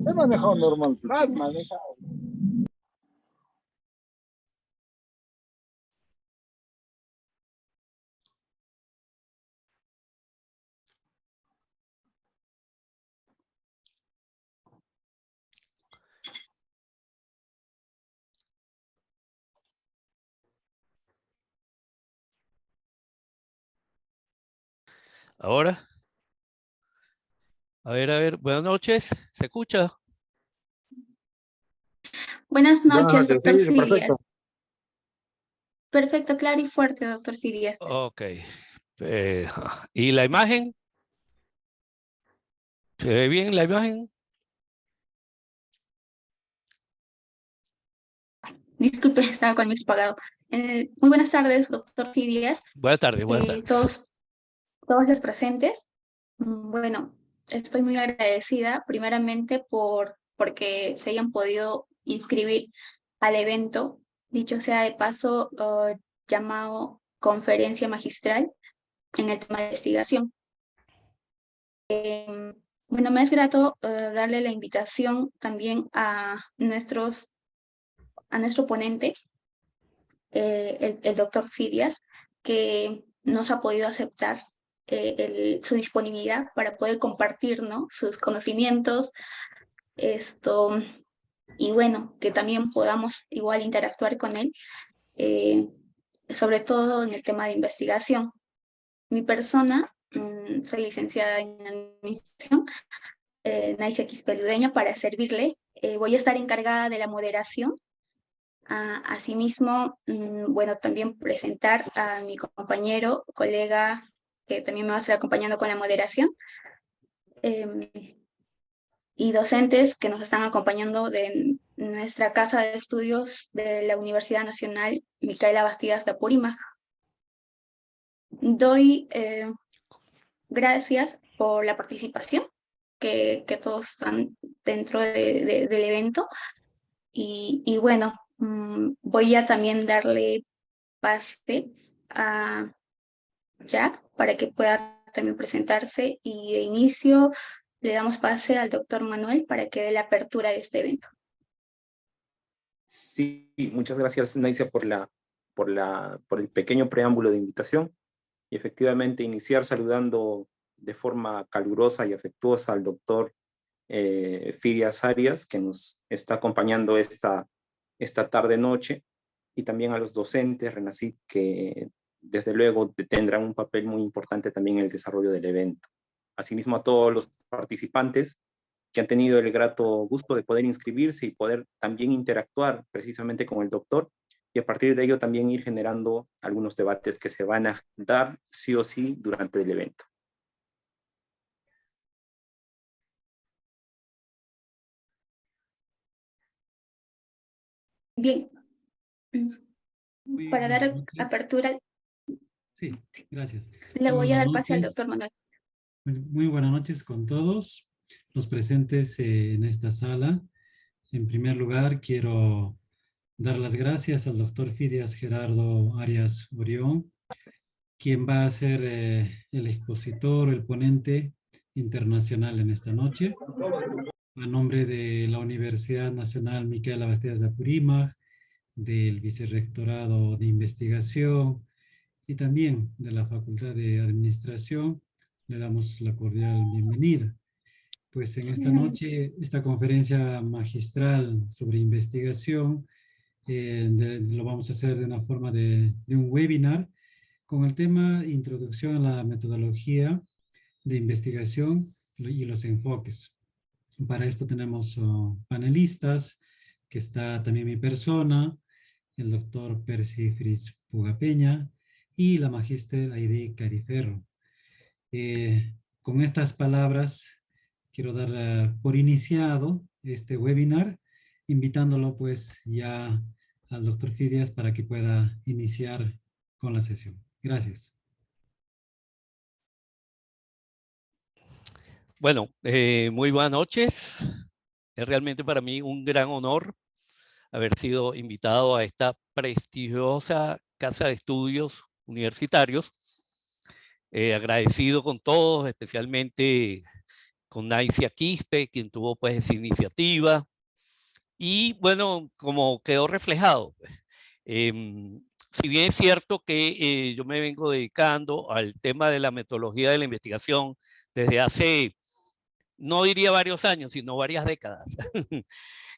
He manejado normal. Has manejado. Ahora, a ver, buenas noches, ¿se escucha? Buenas noches, Sí, doctor perfecto. Fidias. Perfecto, claro y fuerte, doctor Fidias. Ok. ¿Y la imagen? ¿Se ve bien la imagen? Disculpe, estaba con el micro apagado. Muy buenas tardes, doctor Fidias. Buenas tardes, buenas tardes. Todos los presentes. Bueno, estoy muy agradecida, primeramente, porque se hayan podido inscribir al evento, dicho sea de paso, llamado Conferencia Magistral en el tema de investigación. Bueno, me es grato darle la invitación también a nuestro ponente, el doctor Fidias, que nos ha podido aceptar su disponibilidad para poder compartir, ¿no?, sus conocimientos, y bueno, que también podamos igual interactuar con él, sobre todo en el tema de investigación. Mi persona, soy licenciada en administración, Naicia Quispeludeña, para servirle. Voy a estar encargada de la moderación. Asimismo, bueno, también presentar a mi compañero, colega, que también me va a estar acompañando con la moderación, y docentes que nos están acompañando de nuestra casa de estudios de la Universidad Nacional Micaela Bastidas de Apurímac. Doy gracias por la participación, que todos están dentro del evento. Y bueno, voy a también darle pase a Jack para que pueda también presentarse, y de inicio le damos pase al doctor Manuel para que dé la apertura de este evento. Sí, muchas gracias, Naicia, por el pequeño preámbulo de invitación. Y efectivamente iniciar saludando de forma calurosa y afectuosa al doctor Fidias Arias, que nos está acompañando esta tarde-noche, y también a los docentes RENACYT, que desde luego tendrán un papel muy importante también en el desarrollo del evento. Asimismo, a todos los participantes que han tenido el grato gusto de poder inscribirse y poder también interactuar precisamente con el doctor, y a partir de ello también ir generando algunos debates que se van a dar sí o sí durante el evento. Bien, para dar apertura. Sí, gracias. Le voy a dar pase al doctor Manuel. Muy buenas noches con todos los presentes en esta sala. En primer lugar, quiero dar las gracias al doctor Fidias Gerardo Arias Orión, quien va a ser el expositor, el ponente internacional en esta noche. A nombre de la Universidad Nacional Micaela Bastidas de Apurímac, del Vicerrectorado de Investigación y también de la Facultad de Administración, le damos la cordial bienvenida. Pues en esta noche, esta conferencia magistral sobre investigación, lo vamos a hacer de una forma de un webinar con el tema Introducción a la metodología de investigación y los enfoques. Para esto tenemos panelistas, que está también mi persona, el doctor Percy Fritz Pugapeña y la magíster Aide Cariferro. Con estas palabras quiero dar por iniciado este webinar, invitándolo pues ya al doctor Fidias para que pueda iniciar con la sesión. Gracias. Bueno, muy buenas noches. Es realmente para mí un gran honor haber sido invitado a esta prestigiosa casa de estudios universitarios Agradecido con todos, especialmente con Naicia Quispe, quien tuvo pues esa iniciativa. Y bueno, como quedó reflejado, si bien es cierto que yo me vengo dedicando al tema de la metodología de la investigación desde hace, no diría varios años, sino varias décadas.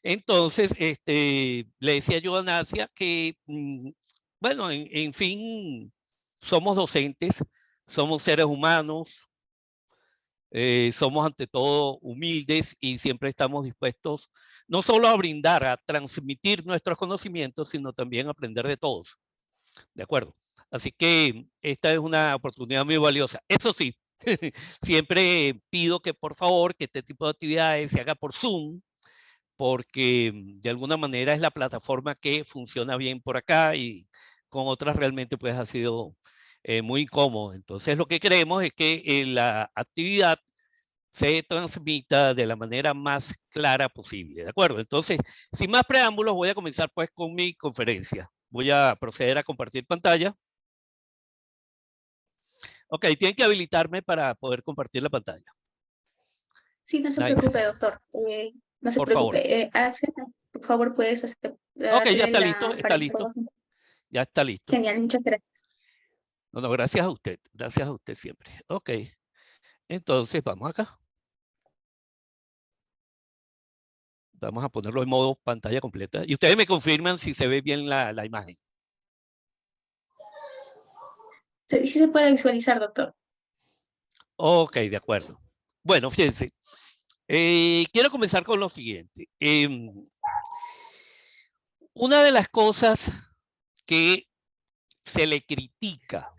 Entonces, le decía yo a Nacia que, bueno, en fin, somos docentes, somos seres humanos, somos ante todo humildes y siempre estamos dispuestos no solo a brindar, a transmitir nuestros conocimientos, sino también a aprender de todos. ¿De acuerdo? Así que esta es una oportunidad muy valiosa. Eso sí, siempre pido que por favor que este tipo de actividades se haga por Zoom, porque de alguna manera es la plataforma que funciona bien por acá y con otras realmente pues ha sido muy incómodo. Entonces lo que queremos es que la actividad se transmita de la manera más clara posible, ¿de acuerdo? Entonces, sin más preámbulos, voy a comenzar pues con mi conferencia. Voy a proceder a compartir pantalla. Ok, tienen que habilitarme para poder compartir la pantalla. Sí, no se Nice. preocupe, doctor. No se Por favor. preocupe. Axel, por favor, puedes Ok, ya está listo, está listo. Ya está listo. Genial, muchas gracias. No, gracias a usted siempre. Ok, entonces vamos acá. Vamos a ponerlo en modo pantalla completa. Y ustedes me confirman si se ve bien la imagen. Sí se puede visualizar, doctor. Ok, de acuerdo. Bueno, fíjense. Quiero comenzar con lo siguiente. Una de las cosas que se le critica,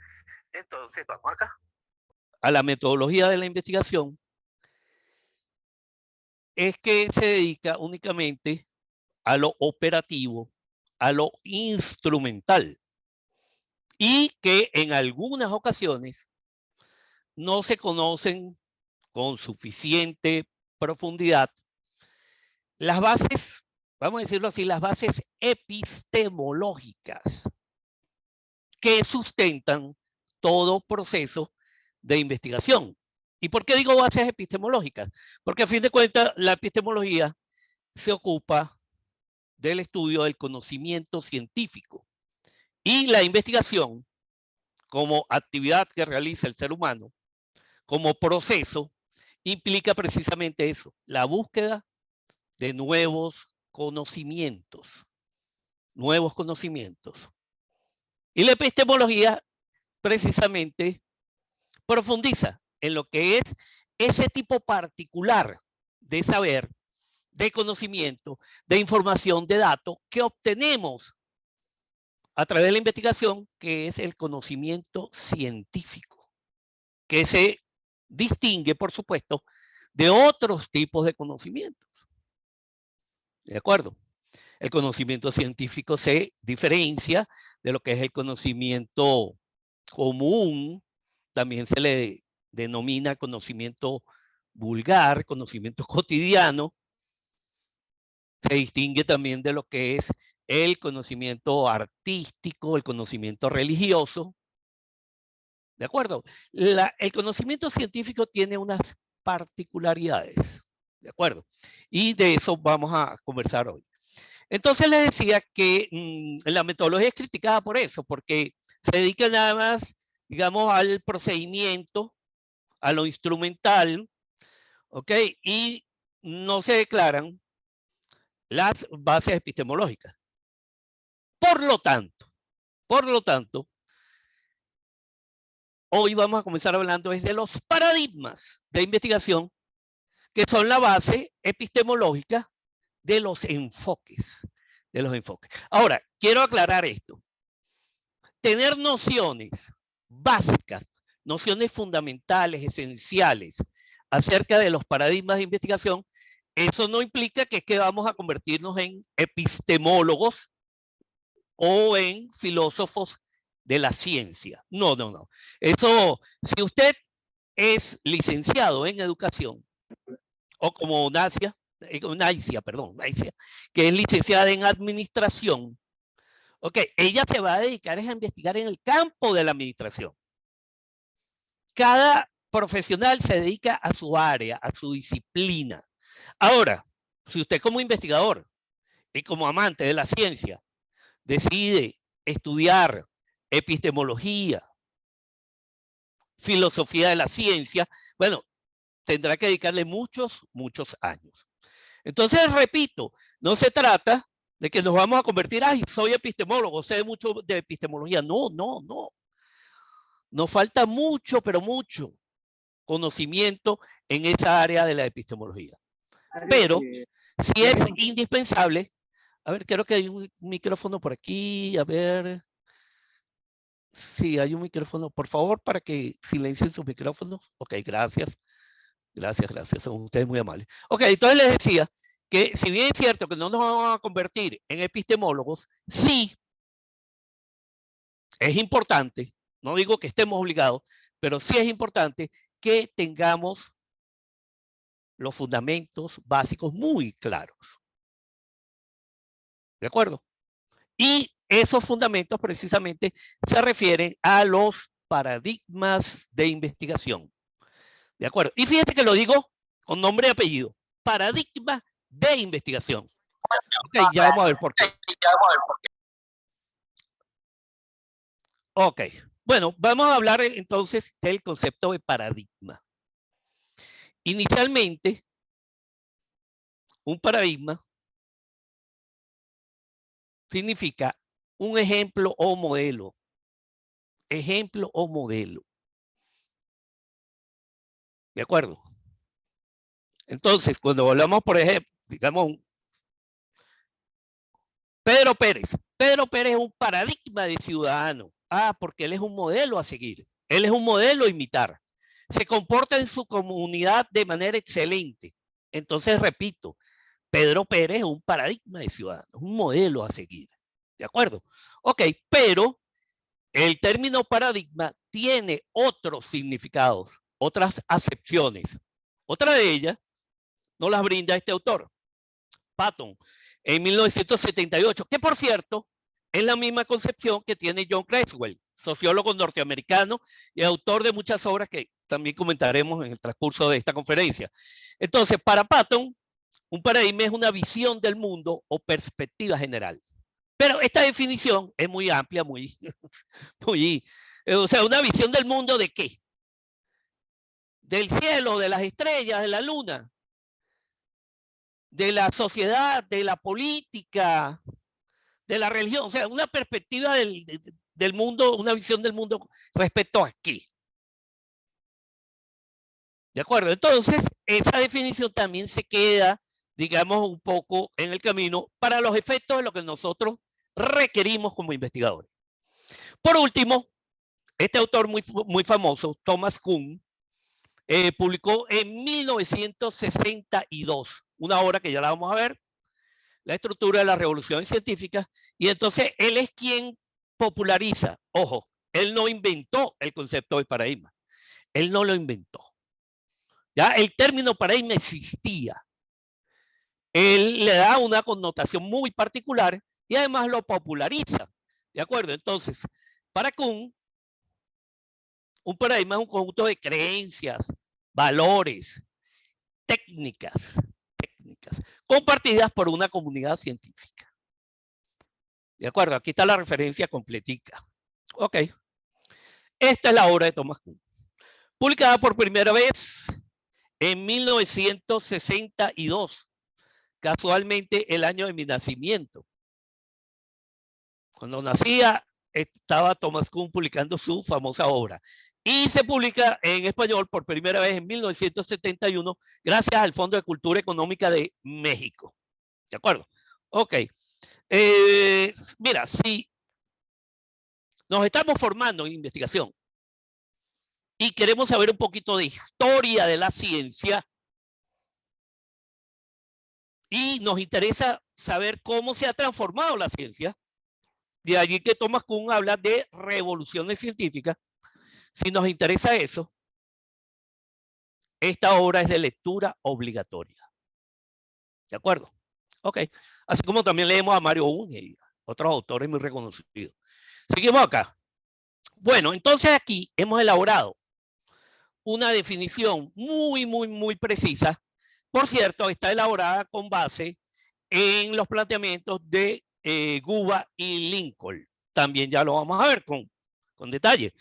entonces vamos acá, a la metodología de la investigación, es que se dedica únicamente a lo operativo, a lo instrumental, y que en algunas ocasiones no se conocen con suficiente profundidad las bases, vamos a decirlo así, las bases epistemológicas que sustentan todo proceso de investigación. ¿Y por qué digo bases epistemológicas? Porque a fin de cuentas la epistemología se ocupa del estudio del conocimiento científico y la investigación como actividad que realiza el ser humano, como proceso, implica precisamente eso, la búsqueda de nuevos conocimientos. Y la epistemología precisamente profundiza en lo que es ese tipo particular de saber, de conocimiento, de información, de datos que obtenemos a través de la investigación, que es el conocimiento científico, que se distingue, por supuesto, de otros tipos de conocimientos. ¿De acuerdo? El conocimiento científico se diferencia de lo que es el conocimiento común, también se le denomina conocimiento vulgar, conocimiento cotidiano. Se distingue también de lo que es el conocimiento artístico, el conocimiento religioso. ¿De acuerdo? El conocimiento científico tiene unas particularidades. ¿De acuerdo? Y de eso vamos a conversar hoy. Entonces les decía que la metodología es criticada por eso, porque se dedica nada más, digamos, al procedimiento, a lo instrumental, ¿ok? Y no se declaran las bases epistemológicas. Por lo tanto, hoy vamos a comenzar hablando de los paradigmas de investigación, que son la base epistemológica de los enfoques. Ahora, quiero aclarar esto. Tener nociones básicas, nociones fundamentales, esenciales, acerca de los paradigmas de investigación, eso no implica que vamos a convertirnos en epistemólogos o en filósofos de la ciencia. No. Eso, si usted es licenciado en educación, o como Naicia, que es licenciada en administración, ok, ella se va a dedicar a investigar en el campo de la administración. cada profesional se dedica a su área, a su disciplina. Ahora, si usted como investigador y como amante de la ciencia decide estudiar epistemología, filosofía de la ciencia, bueno, tendrá que dedicarle muchos años. Entonces, repito, no se trata de que nos vamos a convertir, ay, soy epistemólogo, sé mucho de epistemología. No. Nos falta mucho, pero mucho conocimiento en esa área de la epistemología. Pero si es indispensable, a ver, creo que hay un micrófono por aquí, a ver. Sí, hay un micrófono, por favor, para que silencien sus micrófonos. Ok, gracias. Gracias, son ustedes muy amables. Ok, entonces les decía que si bien es cierto que no nos vamos a convertir en epistemólogos, sí es importante, no digo que estemos obligados, pero sí es importante que tengamos los fundamentos básicos muy claros. ¿De acuerdo? Y esos fundamentos precisamente se refieren a los paradigmas de investigación. ¿De acuerdo? Y fíjense que lo digo con nombre y apellido. Paradigma de investigación. Ok, ya vamos a ver por qué. Ok, bueno, vamos a hablar entonces del concepto de paradigma. Inicialmente, un paradigma significa un ejemplo o modelo. Ejemplo o modelo. ¿De acuerdo? Entonces, cuando hablamos, por ejemplo, digamos, Pedro Pérez. Pedro Pérez es un paradigma de ciudadano. Ah, porque él es un modelo a seguir. Él es un modelo a imitar. Se comporta en su comunidad de manera excelente. Entonces, repito, Pedro Pérez es un paradigma de ciudadano, un modelo a seguir. ¿De acuerdo? Ok, pero el término paradigma tiene otros significados, otras acepciones. Otra de ellas nos las brinda este autor, Patton, en 1978, que por cierto es la misma concepción que tiene John Creswell, sociólogo norteamericano y autor de muchas obras que también comentaremos en el transcurso de esta conferencia. Entonces, para Patton, un paradigma es una visión del mundo o perspectiva general. Pero esta definición es muy amplia, o sea, una visión del mundo ¿de qué? Del cielo, de las estrellas, de la luna, de la sociedad, de la política, de la religión, o sea, una perspectiva del mundo, una visión del mundo respecto a qué. ¿De acuerdo? Entonces, esa definición también se queda, digamos, un poco en el camino para los efectos de lo que nosotros requerimos como investigadores. Por último, este autor muy famoso, Thomas Kuhn, publicó en 1962 una obra que ya la vamos a ver, La estructura de las revoluciones científicas, y entonces él es quien populariza, ojo, él no inventó el concepto de paradigma, él no lo inventó. Ya el término paradigma existía. Él le da una connotación muy particular y además lo populariza. ¿De acuerdo? Entonces, para Kuhn, un paradigma es un conjunto de creencias, valores, técnicas compartidas por una comunidad científica. ¿De acuerdo? Aquí está la referencia completica. Ok. Esta es la obra de Thomas Kuhn, publicada por primera vez en 1962, casualmente el año de mi nacimiento. Cuando nacía, estaba Thomas Kuhn publicando su famosa obra. Y se publica en español por primera vez en 1971, gracias al Fondo de Cultura Económica de México. ¿De acuerdo? Ok. Mira, si nos estamos formando en investigación y queremos saber un poquito de historia de la ciencia y nos interesa saber cómo se ha transformado la ciencia, de allí que Thomas Kuhn habla de revoluciones científicas. Si nos interesa eso, esta obra es de lectura obligatoria. ¿De acuerdo? Ok. Así como también leemos a Mario Bunge y otros autores muy reconocidos. Seguimos acá. Bueno, entonces aquí hemos elaborado una definición muy precisa. Por cierto, está elaborada con base en los planteamientos de Guba y Lincoln. También ya lo vamos a ver con detalle.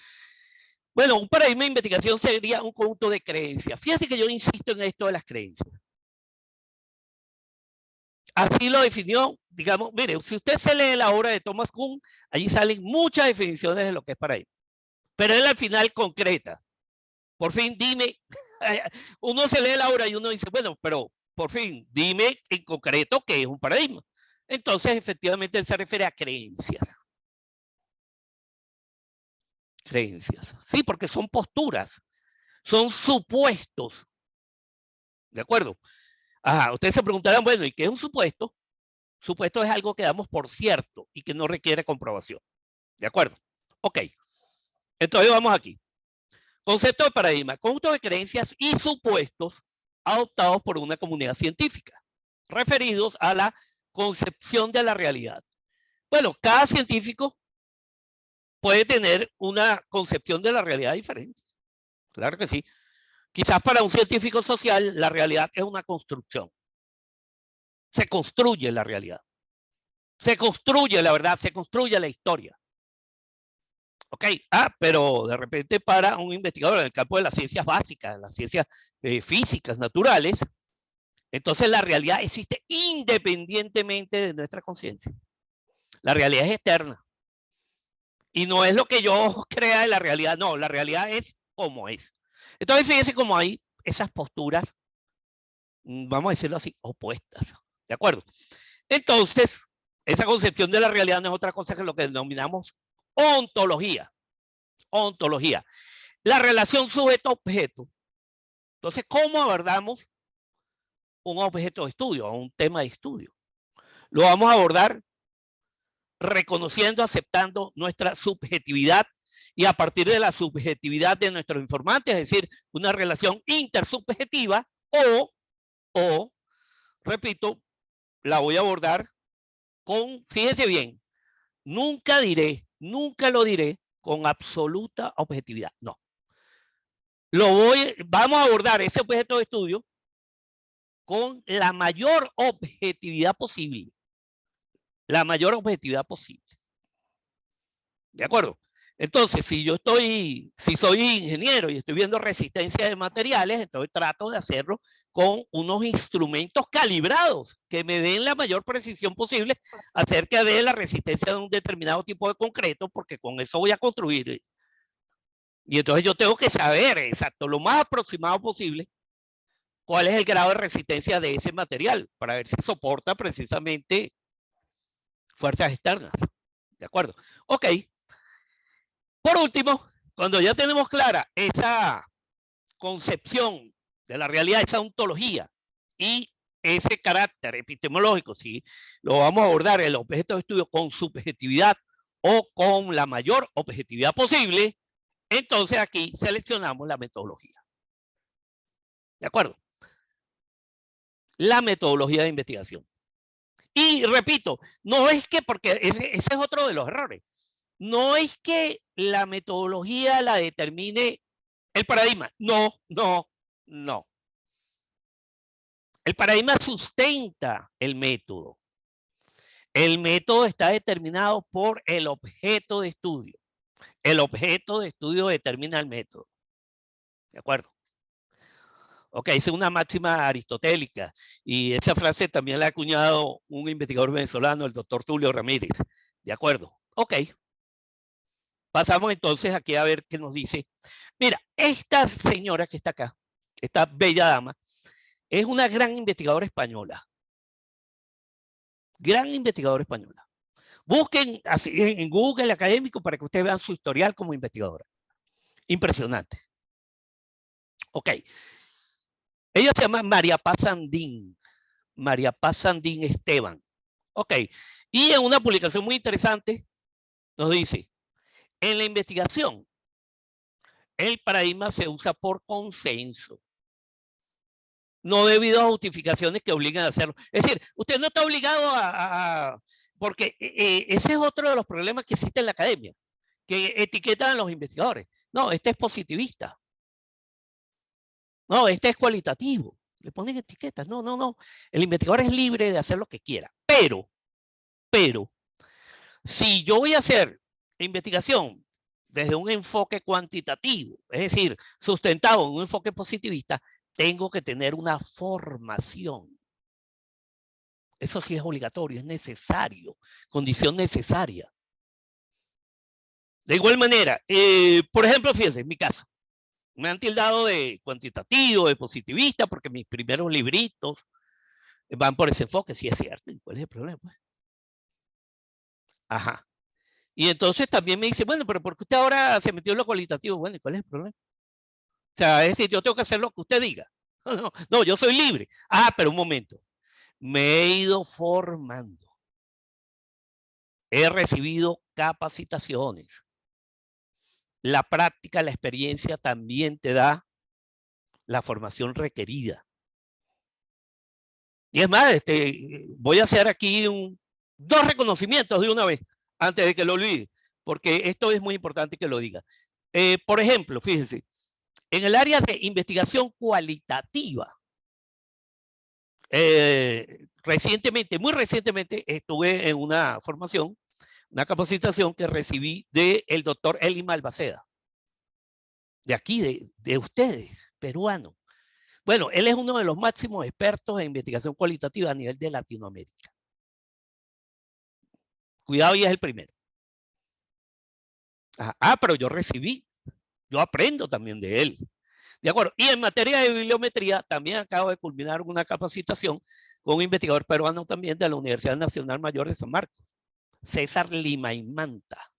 Bueno, un paradigma de investigación sería un conjunto de creencias. Fíjense que yo insisto en esto de las creencias. Así lo definió, digamos, mire, si usted se lee la obra de Thomas Kuhn, allí salen muchas definiciones de lo que es paradigma. Pero él al final concreta. Por fin, dime, uno se lee la obra y uno dice, bueno, pero por fin, dime en concreto qué es un paradigma. Entonces, efectivamente, él se refiere a creencias. Creencias. Sí, porque son posturas, son supuestos. ¿De acuerdo? Ajá, ustedes se preguntarán, bueno, ¿y qué es un supuesto? Supuesto es algo que damos por cierto y que no requiere comprobación. ¿De acuerdo? Ok. Entonces vamos aquí. Concepto de paradigma, conjunto de creencias y supuestos adoptados por una comunidad científica, referidos a la concepción de la realidad. Bueno, cada científico puede tener una concepción de la realidad diferente. Claro que sí. Quizás para un científico social la realidad es una construcción. Se construye la realidad. Se construye la verdad, se construye la historia. Ok, pero de repente para un investigador en el campo de las ciencias básicas, las ciencias físicas, naturales, entonces la realidad existe independientemente de nuestra conciencia. La realidad es externa. Y no es lo que yo crea de la realidad, no, la realidad es como es. Entonces fíjense cómo hay esas posturas, vamos a decirlo así, opuestas. ¿De acuerdo? Entonces, esa concepción de la realidad no es otra cosa que lo que denominamos ontología. Ontología. La relación sujeto-objeto. Entonces, ¿cómo abordamos un objeto de estudio o un tema de estudio? Lo vamos a abordar reconociendo, aceptando nuestra subjetividad y a partir de la subjetividad de nuestros informantes, es decir, una relación intersubjetiva o, repito, la voy a abordar con, fíjense bien, nunca lo diré con absoluta objetividad, no. Vamos a abordar ese objeto de estudio con la mayor objetividad posible. La mayor objetividad posible. ¿De acuerdo? Entonces, si soy ingeniero y estoy viendo resistencia de materiales, entonces trato de hacerlo con unos instrumentos calibrados que me den la mayor precisión posible acerca de la resistencia de un determinado tipo de concreto, porque con eso voy a construir. Y entonces yo tengo que saber exacto, lo más aproximado posible, cuál es el grado de resistencia de ese material, para ver si soporta precisamente fuerzas externas. ¿De acuerdo? Ok. Por último, cuando ya tenemos clara esa concepción de la realidad, esa ontología y ese carácter epistemológico, si lo vamos a abordar el objeto de estudio con subjetividad o con la mayor objetividad posible, entonces aquí seleccionamos la metodología. ¿De acuerdo? La metodología de investigación. Y repito, no es que, porque ese es otro de los errores, no es que la metodología la determine el paradigma. No. El paradigma sustenta el método. El método está determinado por el objeto de estudio. El objeto de estudio determina el método. ¿De acuerdo? Ok, esa es una máxima aristotélica. Y esa frase también la ha acuñado un investigador venezolano, el doctor Tulio Ramírez. ¿De acuerdo? Ok. Pasamos entonces aquí a ver qué nos dice. Mira, esta señora que está acá, esta bella dama, es una gran investigadora española. Gran investigadora española. Busquen así en Google académico para que ustedes vean su historial como investigadora. Impresionante. Ok. Ella se llama María Paz Sandín. María Paz Sandín Esteban. Ok. Y en una publicación muy interesante nos dice, en la investigación, el paradigma se usa por consenso, no debido a justificaciones que obligan a hacerlo. Es decir, usted no está obligado porque ese es otro de los problemas que existe en la academia, que etiquetan a los investigadores. No, este es positivista. No, este es cualitativo. Le ponen etiquetas. No, no, no. El investigador es libre de hacer lo que quiera. Pero, si yo voy a hacer investigación desde un enfoque cuantitativo, es decir, sustentado en un enfoque positivista, tengo que tener una formación. Eso sí es obligatorio, es necesario, condición necesaria. De igual manera, por ejemplo, fíjense, en mi caso, me han tildado de cuantitativo, de positivista, porque mis primeros libritos van por ese enfoque, sí es cierto. ¿Y cuál es el problema? Ajá. Y entonces también me dice, bueno, pero ¿por qué usted ahora se metió en lo cualitativo? Bueno, ¿y cuál es el problema? O sea, es decir, yo tengo que hacer lo que usted diga. No, no, yo soy libre. Ah, pero un momento. Me he ido formando. He recibido capacitaciones. La práctica, la experiencia también te da la formación requerida. Y es más, voy a hacer aquí dos reconocimientos de una vez, antes de que lo olvide, porque esto es muy importante que lo diga. Por ejemplo, fíjense, en el área de investigación cualitativa, recientemente, muy recientemente, estuve en una formación, una capacitación que recibí del doctor Eli Malvaceda, de aquí, de ustedes, peruano. Bueno, él es uno de los máximos expertos en investigación cualitativa a nivel de Latinoamérica. Cuidado, y es el primero. Pero yo recibí, yo aprendo también de él. De acuerdo. Y en materia de bibliometría, también acabo de culminar una capacitación con un investigador peruano también de la Universidad Nacional Mayor de San Marcos, César Lima y Manta,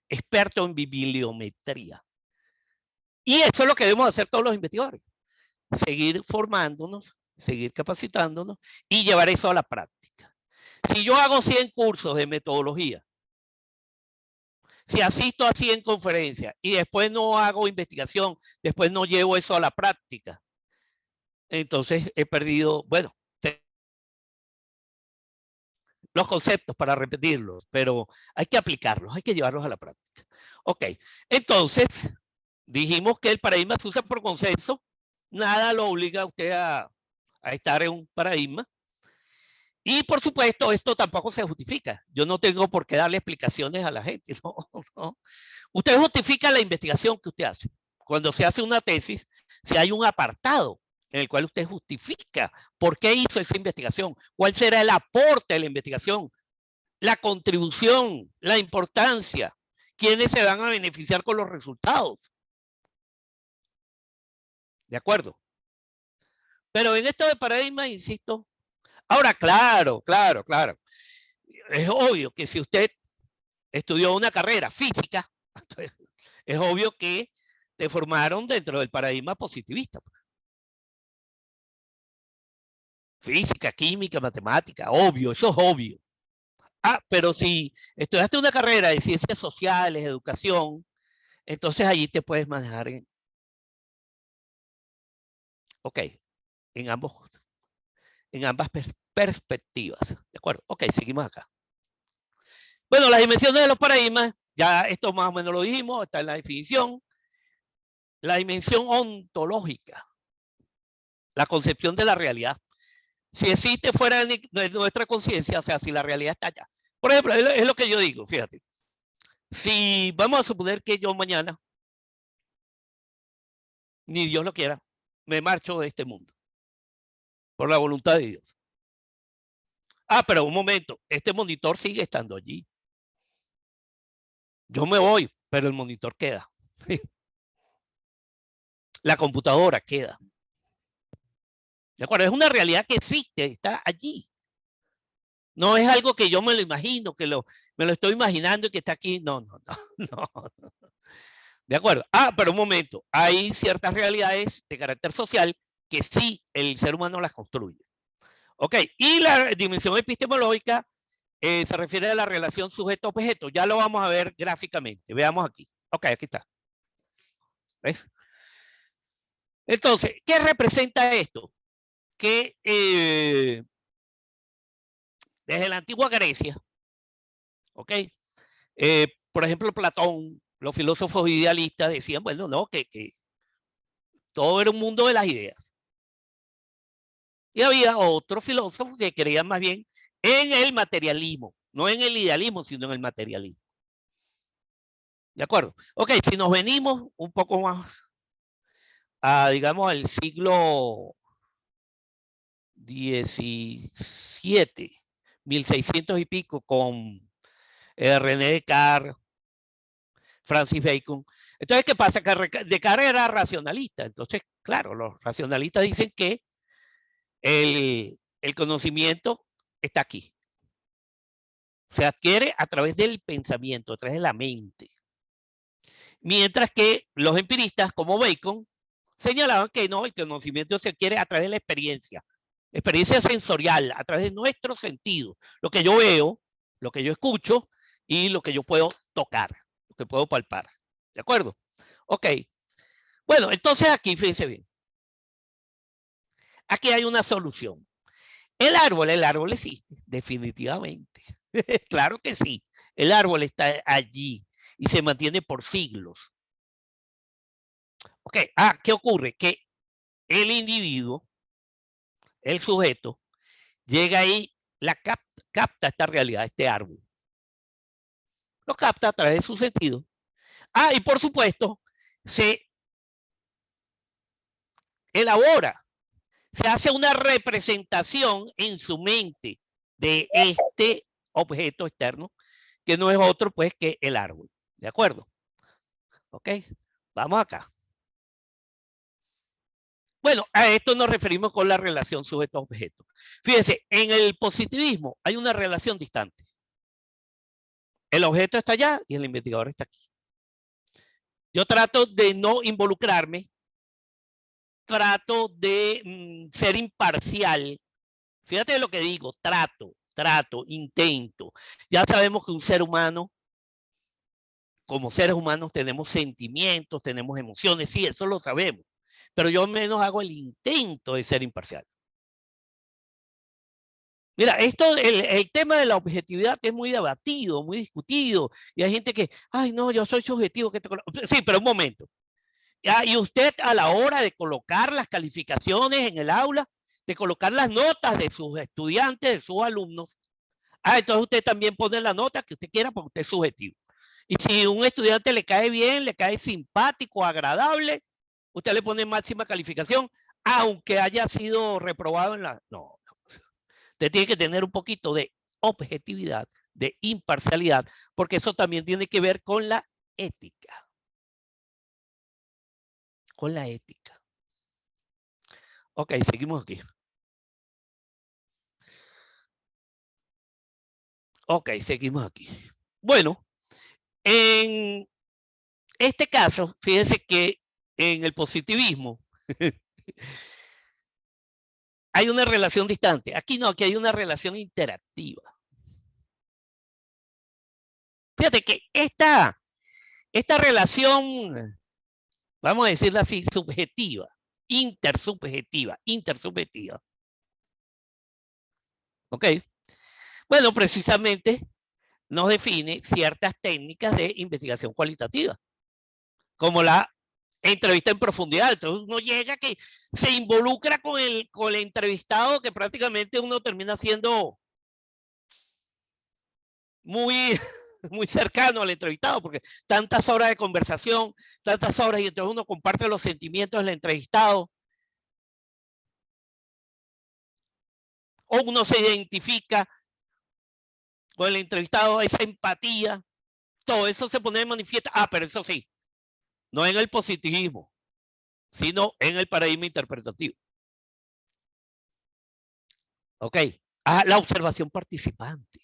experto en bibliometría. Y eso es lo que debemos hacer todos los investigadores. Seguir formándonos, seguir capacitándonos y llevar eso a la práctica. Si yo hago 100 cursos de metodología, si asisto a 100 conferencias y después no hago investigación, después no llevo eso a la práctica, entonces he perdido, bueno, los conceptos para repetirlos, pero hay que aplicarlos, hay que llevarlos a la práctica. Ok, entonces dijimos que el paradigma se usa por consenso, nada lo obliga a usted a estar en un paradigma. Y por supuesto, esto tampoco se justifica. Yo no tengo por qué darle explicaciones a la gente. No, no. Usted justifica la investigación que usted hace. Cuando se hace una tesis, si hay un apartado en el cual usted justifica por qué hizo esa investigación, cuál será el aporte de la investigación, la contribución, la importancia, quiénes se van a beneficiar con los resultados. ¿De acuerdo? Pero en esto de paradigma, insisto. Ahora, claro. Es obvio que si usted estudió una carrera física, es obvio que te formaron dentro del paradigma positivista. Física, química, matemática, obvio, eso es obvio. Pero si estudiaste una carrera de ciencias sociales, educación, entonces allí te puedes manejar en ambas perspectivas. ¿De acuerdo? Ok, seguimos acá. Bueno, las dimensiones de los paradigmas, ya esto más o menos lo dijimos, está en la definición. La dimensión ontológica, la concepción de la realidad. Si existe fuera de nuestra conciencia, o sea, si la realidad está allá. Por ejemplo, es lo que yo digo, fíjate. Si vamos a suponer que yo mañana, ni Dios lo quiera, me marcho de este mundo, por la voluntad de Dios. Pero un momento, este monitor sigue estando allí. Yo me voy, pero el monitor queda. La computadora queda. ¿De acuerdo? Es una realidad que existe, está allí. No es algo que yo me lo imagino, que me lo estoy imaginando y que está aquí. No. ¿De acuerdo? Pero un momento, hay ciertas realidades de carácter social que sí el ser humano las construye. Ok, y la dimensión epistemológica se refiere a la relación sujeto-objeto. Ya lo vamos a ver gráficamente. Veamos aquí. Ok, aquí está. ¿Ves? Entonces, ¿qué representa esto? Que desde la antigua Grecia, ¿ok? Por ejemplo, Platón, los filósofos idealistas decían, bueno, no, que Todo era un mundo de las ideas. Y había otros filósofos que creían más bien en el materialismo, no en el idealismo, sino en el materialismo. ¿De acuerdo? Ok, si nos venimos un poco más a, digamos, al siglo XVII, 1600 y pico, con René Descartes, Francis Bacon. Entonces, ¿qué pasa? Que Descartes era racionalista. Entonces, claro, los racionalistas dicen que el conocimiento está aquí. Se adquiere a través del pensamiento, a través de la mente. Mientras que los empiristas, como Bacon, señalaban que no, el conocimiento se adquiere a través de la experiencia sensorial, a través de nuestros sentidos, lo que yo veo, lo que yo escucho y lo que yo puedo tocar, lo que puedo palpar. ¿De acuerdo? Ok. Bueno, entonces aquí, fíjense bien. Aquí hay una solución. El árbol existe, definitivamente. Claro que sí. El árbol está allí y se mantiene por siglos. Ok. ¿Qué ocurre? Que el individuo, el sujeto, llega ahí, capta esta realidad, este árbol. Lo capta a través de su sentido. Y por supuesto, se elabora, se hace una representación en su mente de este objeto externo, que no es otro pues que el árbol. ¿De acuerdo? Ok, vamos acá. Bueno, a esto nos referimos con la relación sujeto-objeto. Fíjense, en el positivismo hay una relación distante. El objeto está allá y el investigador está aquí. Yo trato de no involucrarme, trato de ser imparcial. Fíjate lo que digo, trato, intento. Ya sabemos que un ser humano, como seres humanos, tenemos sentimientos, tenemos emociones, sí, eso lo sabemos. Pero yo menos hago el intento de ser imparcial. Mira, el tema de la objetividad es muy debatido, muy discutido. Y hay gente que, ay, no, yo soy subjetivo. Sí, pero un momento. Y usted a la hora de colocar las calificaciones en el aula, de colocar las notas de sus estudiantes, de sus alumnos, entonces usted también pone la nota que usted quiera porque usted es subjetivo. Y si un estudiante le cae bien, le cae simpático, agradable, usted le pone máxima calificación, aunque haya sido reprobado en la... No. Usted tiene que tener un poquito de objetividad, de imparcialidad, porque eso también tiene que ver con la ética. Con la ética. Ok, seguimos aquí. Ok, seguimos aquí. Bueno, en este caso, fíjense que en el positivismo hay una relación distante. Aquí no, aquí hay una relación interactiva. Fíjate que esta relación, vamos a decirla así, subjetiva, intersubjetiva. ¿Ok? Bueno, precisamente nos define ciertas técnicas de investigación cualitativa, como la entrevista en profundidad. Entonces uno llega que se involucra con el entrevistado, que prácticamente uno termina siendo muy, muy cercano al entrevistado, porque tantas horas de conversación, tantas horas, y entonces uno comparte los sentimientos del entrevistado, o uno se identifica con el entrevistado, esa empatía, todo eso se pone de manifiesto. Pero eso sí, no en el positivismo, sino en el paradigma interpretativo. Ok. La observación participante.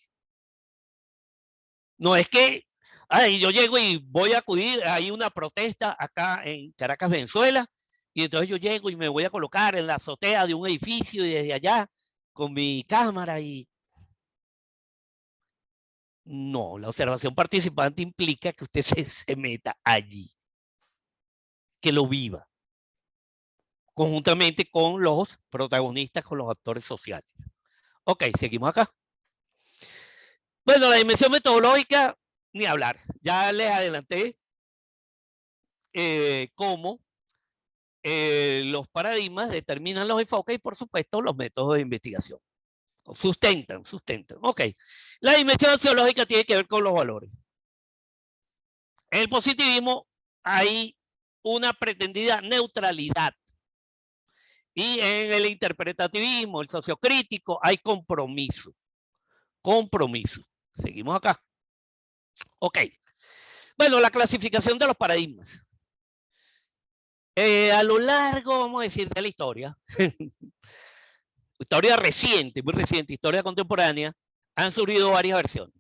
No es que yo llego y voy a acudir, hay una protesta acá en Caracas, Venezuela, y entonces yo llego y me voy a colocar en la azotea de un edificio y desde allá con mi cámara y... No, la observación participante implica que usted se meta allí, que lo viva, conjuntamente con los protagonistas, con los actores sociales. Ok, seguimos acá. Bueno, la dimensión metodológica, ni hablar. Ya les adelanté cómo los paradigmas determinan los enfoques y, por supuesto, los métodos de investigación. Sustentan. Ok. La dimensión axiológica tiene que ver con los valores. En el positivismo hay una pretendida neutralidad. Y en el interpretativismo, el sociocrítico, hay compromiso. Seguimos acá. Ok. Bueno, la clasificación de los paradigmas. A lo largo, vamos a decir, de la historia, historia reciente, muy reciente, historia contemporánea, han surgido varias versiones.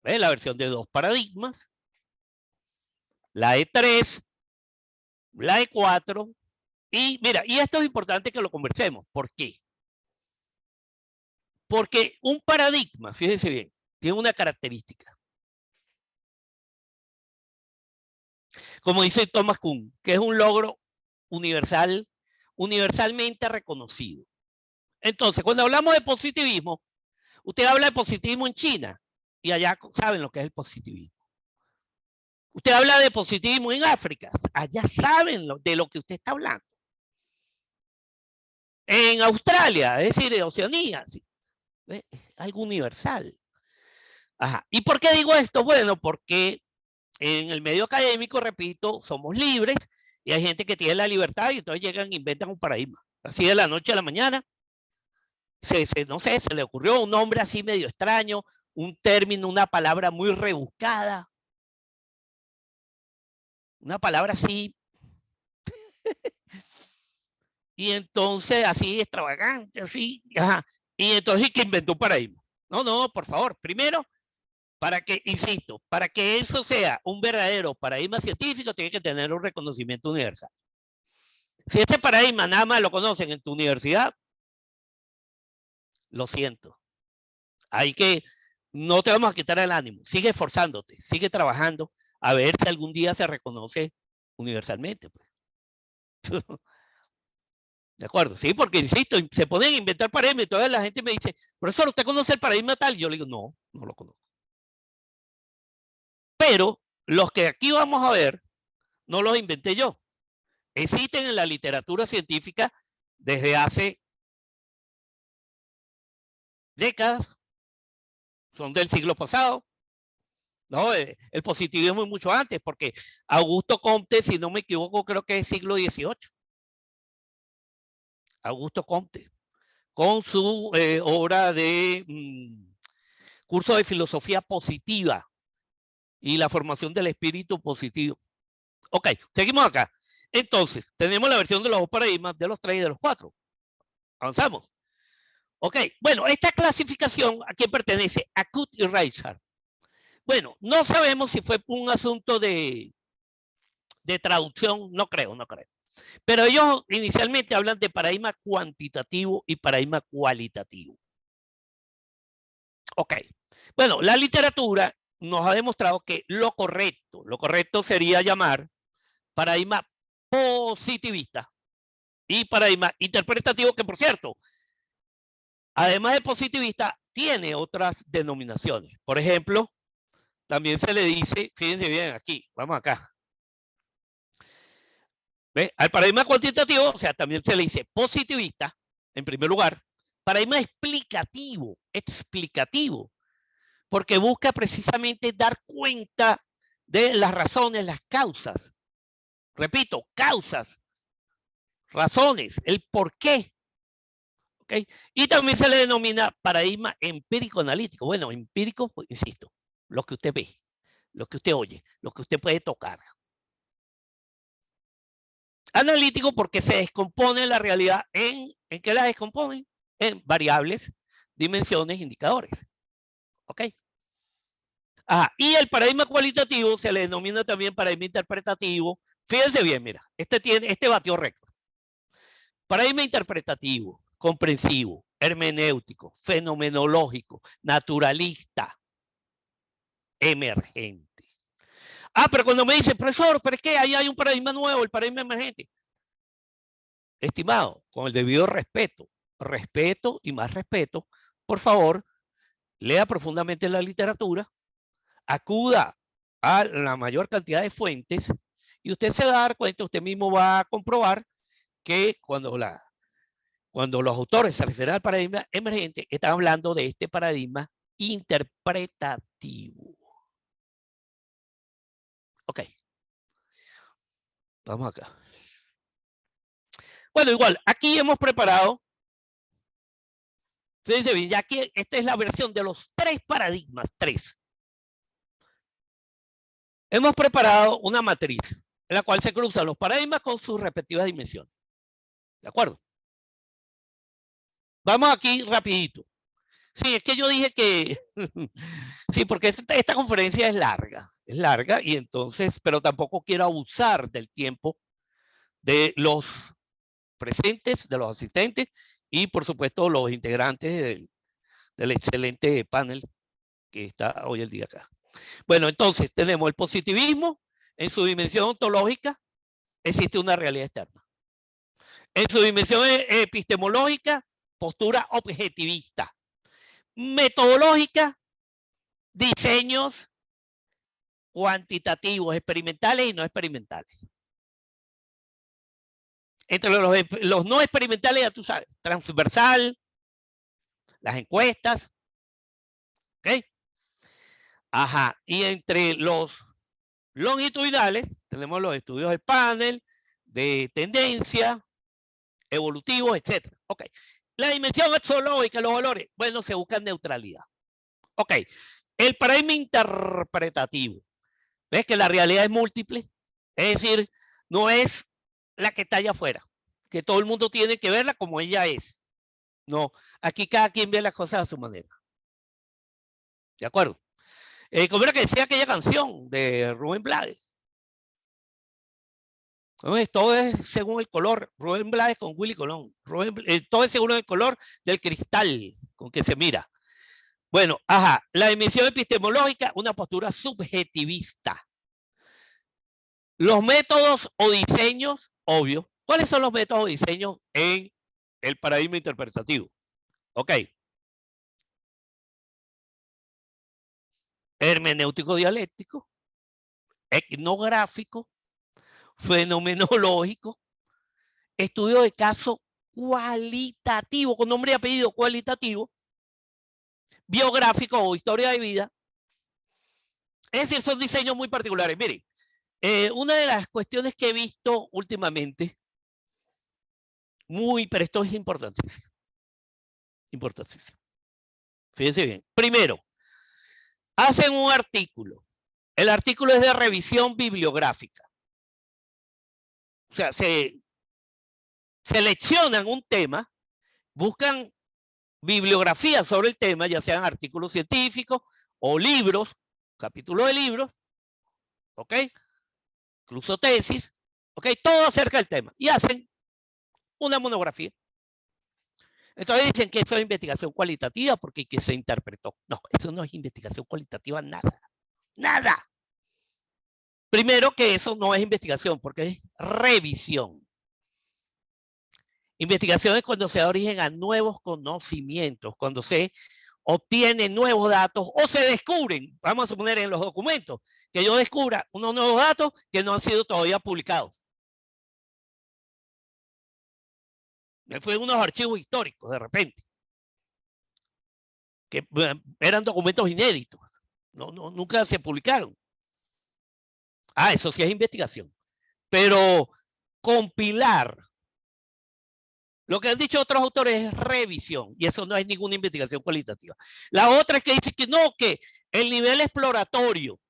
¿Ves? La versión de 2 paradigmas, la de 3, la de 4, y mira, y esto es importante que lo conversemos. ¿Por qué? Porque un paradigma, fíjense bien, tiene una característica. Como dice Thomas Kuhn, que es un logro universal, universalmente reconocido. Entonces, cuando hablamos de positivismo, usted habla de positivismo en China y allá saben lo que es el positivismo. Usted habla de positivismo en África, allá saben de lo que usted está hablando. En Australia, es decir, en Oceanía, ¿sí? ¿Ves? Es algo universal. Ajá. ¿Y por qué digo esto? Bueno, porque en el medio académico, repito, somos libres y hay gente que tiene la libertad y entonces llegan e inventan un paradigma. Así de la noche a la mañana, no sé, se le ocurrió un nombre así medio extraño, un término, una palabra muy rebuscada, una palabra así, y entonces así extravagante, así, ajá, y entonces que inventó un paradigma. No, por favor, primero, para que, insisto, para que eso sea un verdadero paradigma científico, tiene que tener un reconocimiento universal. Si este paradigma nada más lo conocen en tu universidad, lo siento. Hay que, no te vamos a quitar el ánimo, sigue esforzándote, sigue trabajando, a ver si algún día se reconoce universalmente. Pues. ¿De acuerdo? Sí, porque insisto, se ponen a inventar paradigmas y toda la gente me dice, profesor, ¿usted conoce el paradigma tal? Y yo le digo, no lo conozco. Pero los que aquí vamos a ver, no los inventé yo. Existen en la literatura científica desde hace décadas, son del siglo pasado. No, el positivismo es mucho antes, porque Augusto Comte, si no me equivoco, creo que es siglo XVIII. Augusto Comte, con su obra de curso de filosofía positiva y la formación del espíritu positivo. Ok, seguimos acá. Entonces, tenemos la versión de los 2 paradigmas, de los 3 y de los 4. Avanzamos. Ok, bueno, esta clasificación, ¿a quién pertenece? A Cook y Reichard. Bueno, no sabemos si fue un asunto de traducción, no creo. Pero ellos inicialmente hablan de paradigma cuantitativo y paradigma cualitativo. Ok, bueno, la literatura nos ha demostrado que lo correcto sería llamar paradigma positivista y paradigma interpretativo, que por cierto, además de positivista, tiene otras denominaciones. Por ejemplo, también se le dice, fíjense bien aquí, vamos acá. ¿Ve? Al paradigma cuantitativo, o sea, también se le dice positivista, en primer lugar. Paradigma explicativo, porque busca precisamente dar cuenta de las razones, las causas. Repito, causas, razones, el por qué. ¿Okay? Y también se le denomina paradigma empírico-analítico. Bueno, empírico, pues, insisto, lo que usted ve, lo que usted oye, lo que usted puede tocar. Analítico porque se descompone la realidad ¿en qué la descomponen? En variables, dimensiones, indicadores. ¿Ok? Y el paradigma cualitativo se le denomina también paradigma interpretativo. Fíjense bien, mira, este batió récord. Paradigma interpretativo, comprensivo, hermenéutico, fenomenológico, naturalista, emergente. Pero cuando me dice, profesor, pero es que ahí hay un paradigma nuevo, el paradigma emergente. Estimado, con el debido respeto y más respeto, por favor, lea profundamente la literatura, acuda a la mayor cantidad de fuentes y usted se va a dar cuenta, usted mismo va a comprobar que cuando los autores se refieren al paradigma emergente, están hablando de este paradigma interpretativo. Ok. Vamos acá. Bueno, igual, aquí hemos preparado, fíjense bien, ya que esta es la versión de los 3 paradigmas, 3. Hemos preparado una matriz en la cual se cruzan los paradigmas con sus respectivas dimensiones. ¿De acuerdo? Vamos aquí rapidito. Sí, es que yo dije que sí, porque esta conferencia es larga y entonces, pero tampoco quiero abusar del tiempo de los presentes, de los asistentes y por supuesto los integrantes del excelente panel que está hoy el día acá. Bueno, entonces tenemos el positivismo en su dimensión ontológica, existe una realidad externa. En su dimensión epistemológica, postura objetivista. Metodológica, diseños cuantitativos, experimentales y no experimentales. Entre los no experimentales, ya tú sabes, transversal, las encuestas, ¿ok? Ajá, y entre los longitudinales, tenemos los estudios del panel, de tendencia, evolutivos, etc. Ok, la dimensión axiológica, los valores, bueno, se busca neutralidad. Ok, el paradigma interpretativo. ¿Ves que la realidad es múltiple? Es decir, no es la que está allá afuera, que todo el mundo tiene que verla como ella es. No, aquí cada quien ve las cosas a su manera. ¿De acuerdo? Como era que decía aquella canción de Rubén Blades. Todo es según el color. Rubén Blades con Willy Colón. Todo es según el color del cristal con que se mira. Bueno, ajá, la dimensión epistemológica, una postura subjetivista. Los métodos o diseños, obvio. ¿Cuáles son los métodos o diseños en el paradigma interpretativo? Ok. Hermenéutico dialéctico, etnográfico, fenomenológico, estudio de caso cualitativo, con nombre y apellido cualitativo, biográfico o historia de vida. Es decir, son diseños muy particulares. Miren, una de las cuestiones que he visto últimamente, pero esto es importantísimo. Importantísimo. Fíjense bien. Primero, hacen un artículo. El artículo es de revisión bibliográfica. O sea, se seleccionan un tema, buscan bibliografía sobre el tema, ya sean artículos científicos o libros, capítulos de libros, ¿ok? Incluso tesis, ¿ok? Todo acerca del tema. Y hacen una monografía. Entonces dicen que eso es investigación cualitativa porque que se interpretó. No, eso no es investigación cualitativa, nada. Nada. Primero que eso no es investigación porque es revisión. Investigación es cuando se da origen a nuevos conocimientos, cuando se obtienen nuevos datos o se descubren, vamos a suponer en los documentos, que yo descubra unos nuevos datos que no han sido todavía publicados. Me fui a unos archivos históricos de repente, que eran documentos inéditos, nunca se publicaron. Ah, eso sí es investigación. Pero compilar lo que han dicho otros autores es revisión, y eso no es ninguna investigación cualitativa. La otra es que dice que no, que el nivel exploratorio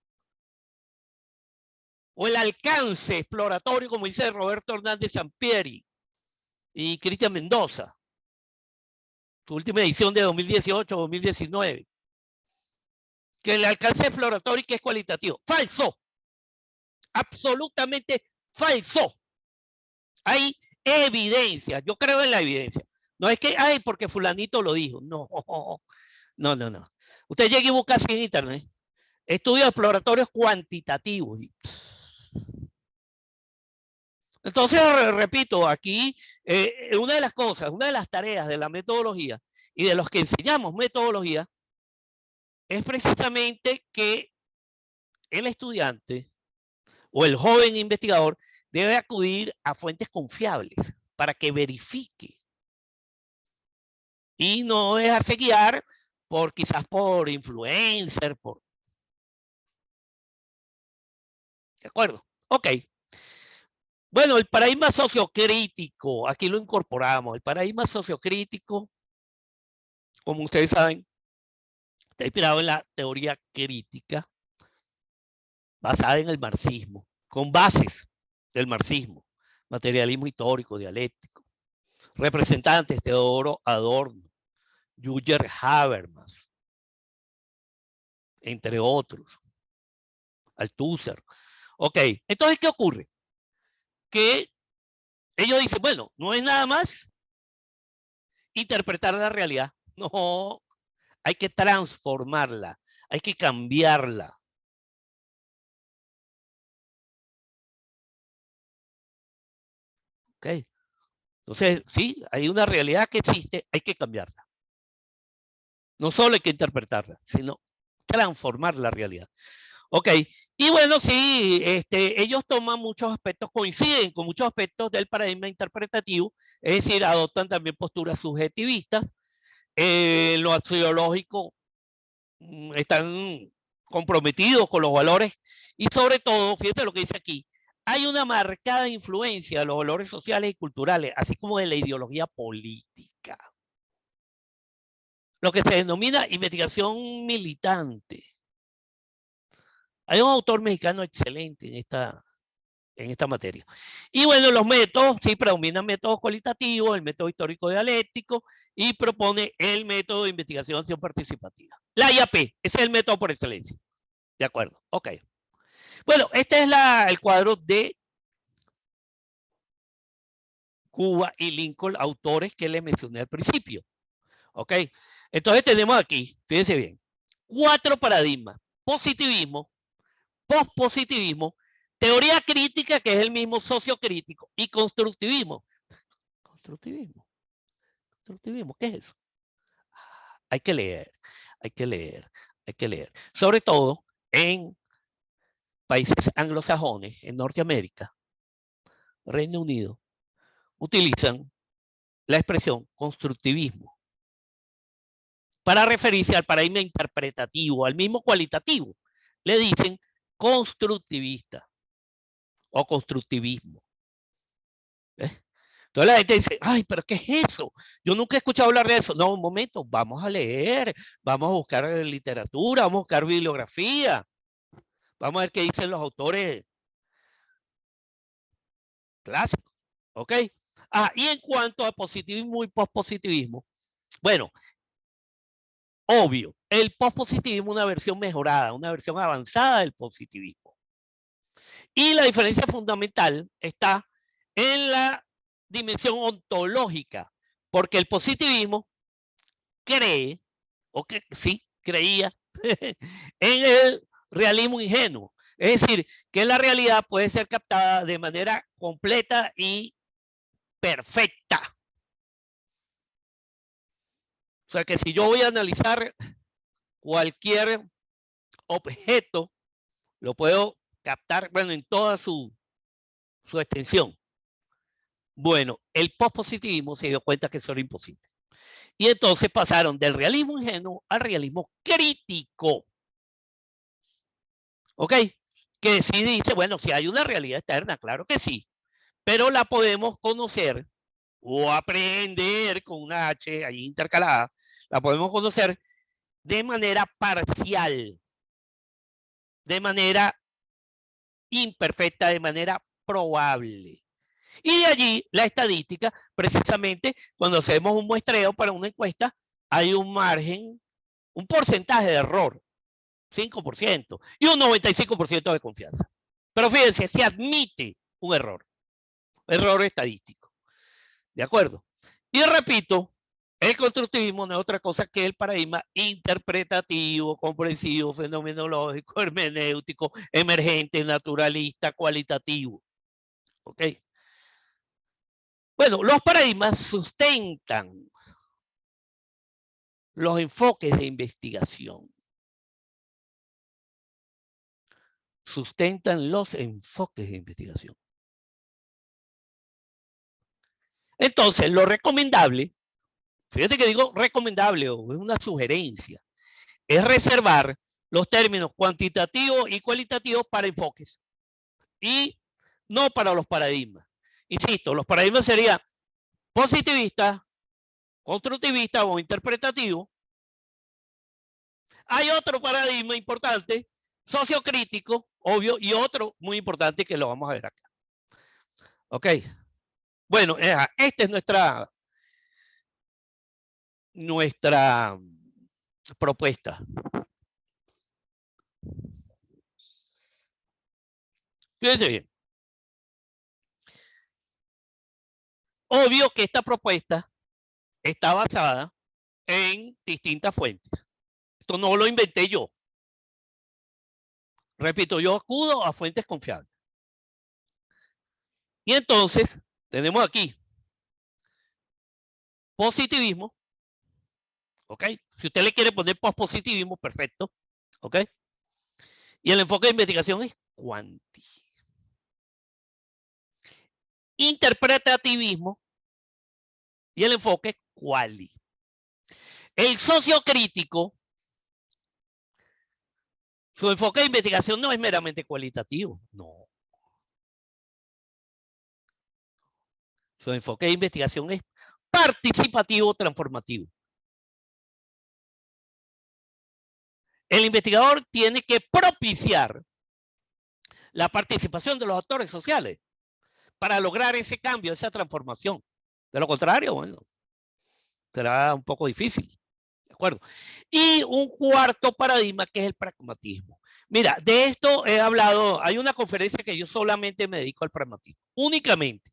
o el alcance exploratorio, como dice Roberto Hernández Sampieri y Cristian Mendoza, su última edición de 2018-2019, que el alcance exploratorio que es cualitativo. Falso. Absolutamente falso. Hay evidencia. Yo creo en la evidencia. No es que, ay, porque fulanito lo dijo. No. Usted llega y busca así en internet. Estudios exploratorios cuantitativos. Entonces, repito, aquí una de las cosas, una de las tareas de la metodología y de los que enseñamos metodología es precisamente que el estudiante o el joven investigador debe acudir a fuentes confiables para que verifique. Y no dejarse guiar por quizás por influencer, por... ¿De acuerdo? Ok. Bueno, el paradigma sociocrítico, aquí lo incorporamos. El paradigma sociocrítico, como ustedes saben, está inspirado en la teoría crítica basada en el marxismo, con bases del marxismo, materialismo histórico, dialéctico. Representantes: Teodoro Adorno, Rutger Habermas, entre otros, Althusser. Ok, entonces, ¿qué ocurre? Que ellos dicen, bueno, no es nada más interpretar la realidad, no, hay que transformarla, hay que cambiarla. Ok, entonces, sí, hay una realidad que existe, hay que cambiarla. No solo hay que interpretarla, sino transformar la realidad. Ok, y bueno, sí, ellos toman muchos aspectos, coinciden con muchos aspectos del paradigma interpretativo, es decir, adoptan también posturas subjetivistas. Lo axiológico están comprometidos con los valores y sobre todo, fíjate lo que dice aquí, hay una marcada influencia de los valores sociales y culturales, así como de la ideología política. Lo que se denomina investigación militante. Hay un autor mexicano excelente en esta materia. Y bueno, los métodos, sí, predominan métodos cualitativos, el método histórico dialéctico, y propone el método de investigación acción participativa. La IAP, ese es el método por excelencia. De acuerdo, ok. Bueno, este es el cuadro de Cuba y Lincoln, autores que les mencioné al principio. Ok, entonces tenemos aquí, fíjense bien, 4 paradigmas: positivismo, pospositivismo, teoría crítica, que es el mismo sociocrítico, y constructivismo. Constructivismo. Constructivismo, ¿qué es eso? Hay que leer, hay que leer, hay que leer. Sobre todo en países anglosajones, en Norteamérica, Reino Unido, utilizan la expresión constructivismo para referirse al paradigma interpretativo, al mismo cualitativo. Le dicen constructivista o constructivismo. ¿Eh? Entonces la gente dice, ay, pero ¿qué es eso? Yo nunca he escuchado hablar de eso. No, un momento, vamos a leer, vamos a buscar literatura, vamos a buscar bibliografía, vamos a ver qué dicen los autores clásicos. ¿Ok? Y en cuanto a positivismo y pospositivismo, bueno, obvio, el pospositivismo es una versión mejorada, una versión avanzada del positivismo. Y la diferencia fundamental está en la dimensión ontológica, porque el positivismo cree, o que sí, creía, en el realismo ingenuo. Es decir, que la realidad puede ser captada de manera completa y perfecta. O sea que si yo voy a analizar cualquier objeto, lo puedo captar, bueno, en toda su extensión. Bueno, el pospositivismo se dio cuenta que eso era imposible. Y entonces pasaron del realismo ingenuo al realismo crítico. ¿Ok? Que sí dice, bueno, si hay una realidad externa, claro que sí, pero la podemos conocer o aprender con una H ahí intercalada, la podemos conocer de manera parcial, de manera imperfecta, de manera probable. Y de allí la estadística, precisamente cuando hacemos un muestreo para una encuesta, hay un margen, un porcentaje de error, 5%, y un 95% de confianza. Pero fíjense, se admite un error estadístico. ¿De acuerdo? Y repito, el constructivismo no es otra cosa que el paradigma interpretativo, comprensivo, fenomenológico, hermenéutico, emergente, naturalista, cualitativo. ¿Ok? Bueno, los paradigmas sustentan los enfoques de investigación. Sustentan los enfoques de investigación. Entonces, lo recomendable, fíjate que digo recomendable o es una sugerencia, es reservar los términos cuantitativo y cualitativo para enfoques y no para los paradigmas. Insisto, los paradigmas serían positivista, constructivista o interpretativo. Hay otro paradigma importante, sociocrítico, obvio, y otro muy importante que lo vamos a ver acá. Ok. Bueno, esta es nuestra propuesta. Fíjense bien. Obvio que esta propuesta está basada en distintas fuentes. Esto no lo inventé yo. Repito, yo acudo a fuentes confiables. Y entonces, tenemos aquí positivismo. ¿Ok? Si usted le quiere poner pospositivismo, perfecto. ¿Ok? Y el enfoque de investigación es cuanti. Interpretativismo y el enfoque quali. El sociocrítico, su enfoque de investigación no es meramente cualitativo, no. Su enfoque de investigación es participativo transformativo. El investigador tiene que propiciar la participación de los actores sociales para lograr ese cambio, esa transformación. De lo contrario, bueno, será un poco difícil. ¿De acuerdo? Y un cuarto paradigma que es el pragmatismo. Mira, de esto he hablado, hay una conferencia que yo solamente me dedico al pragmatismo, únicamente.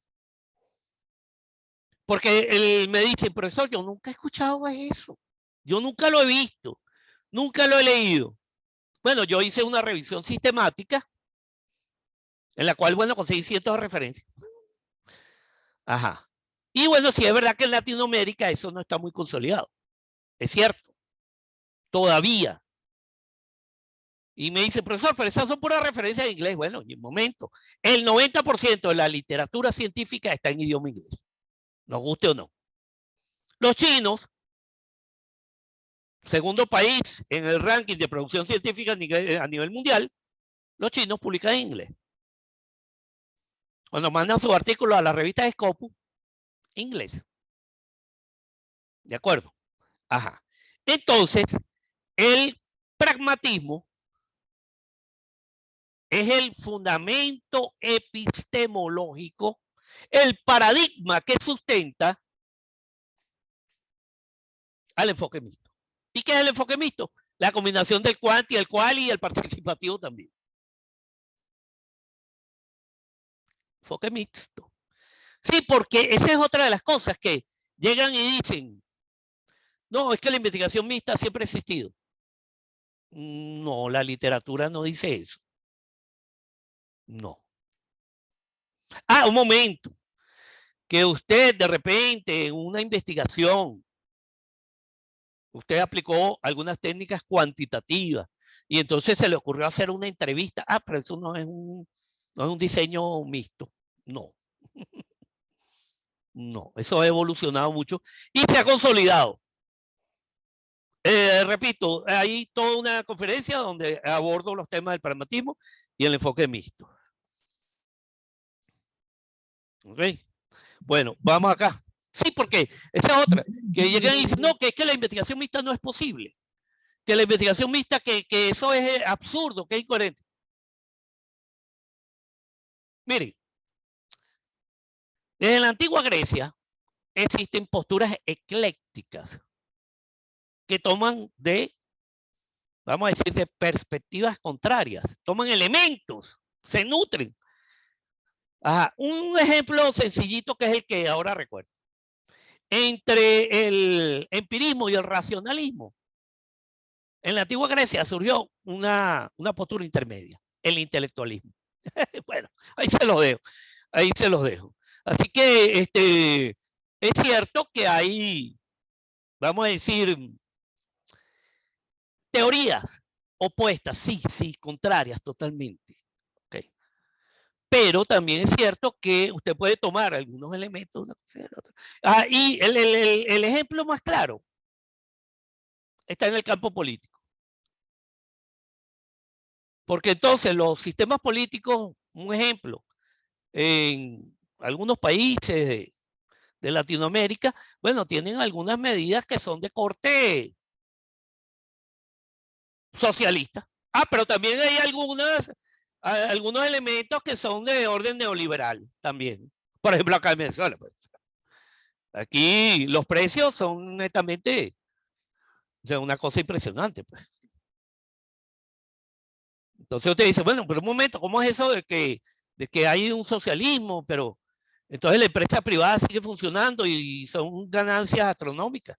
Porque él me dice, profesor, yo nunca he escuchado eso. Yo nunca lo he visto, nunca lo he leído. Bueno, yo hice una revisión sistemática en la cual, bueno, conseguí cientos de referencias. Ajá. Y bueno, sí es verdad que en Latinoamérica eso no está muy consolidado. Es cierto. Todavía. Y me dice, profesor, pero esas son puras referencias en inglés. Bueno, en un momento. El 90% de la literatura científica está en idioma inglés. Nos guste o no. Los chinos, segundo país en el ranking de producción científica a nivel mundial, los chinos publican en inglés. Cuando mandan sus artículos a la revista Scopus, inglés. ¿De acuerdo? Ajá. Entonces, el pragmatismo es el fundamento epistemológico, el paradigma que sustenta al enfoque mixto. ¿Y qué es el enfoque mixto? La combinación del cuanti, el quali y el participativo también. Enfoque mixto. Sí, porque esa es otra de las cosas que llegan y dicen, no, es que la investigación mixta siempre ha existido. No, la literatura no dice eso. No. Ah, un momento. Que usted de repente en una investigación, usted aplicó algunas técnicas cuantitativas y entonces se le ocurrió hacer una entrevista. Ah, pero eso no es un diseño mixto. No. No, eso ha evolucionado mucho y se ha consolidado. Repito, hay toda una conferencia donde abordo los temas del pragmatismo y el enfoque mixto. ¿Ok? Bueno, vamos acá. Sí, porque esa es otra. Que llegan y dicen, no, que es que la investigación mixta no es posible. Que la investigación mixta, que eso es absurdo, que es incoherente. Miren, desde la antigua Grecia existen posturas eclécticas que toman vamos a decir, de perspectivas contrarias. Toman elementos, se nutren. Ajá. Un ejemplo sencillito que es el que ahora recuerdo. Entre el empirismo y el racionalismo, en la antigua Grecia surgió una postura intermedia, el intelectualismo. Bueno, ahí se los dejo. Ahí se los dejo. Así que es cierto que hay, vamos a decir, teorías opuestas, sí, contrarias totalmente. Okay. Pero también es cierto que usted puede tomar algunos elementos de una cosa y de la otra. Y el ejemplo más claro está en el campo político. Porque entonces los sistemas políticos, un ejemplo, en algunos países de Latinoamérica, bueno, tienen algunas medidas que son de corte socialista. Pero también hay algunos elementos que son de orden neoliberal también. Por ejemplo, acá en Venezuela, pues. Aquí los precios son netamente, o sea, una cosa impresionante, pues. Entonces usted dice, bueno, pero un momento, ¿cómo es eso de que hay un socialismo? Pero entonces la empresa privada sigue funcionando y son ganancias astronómicas.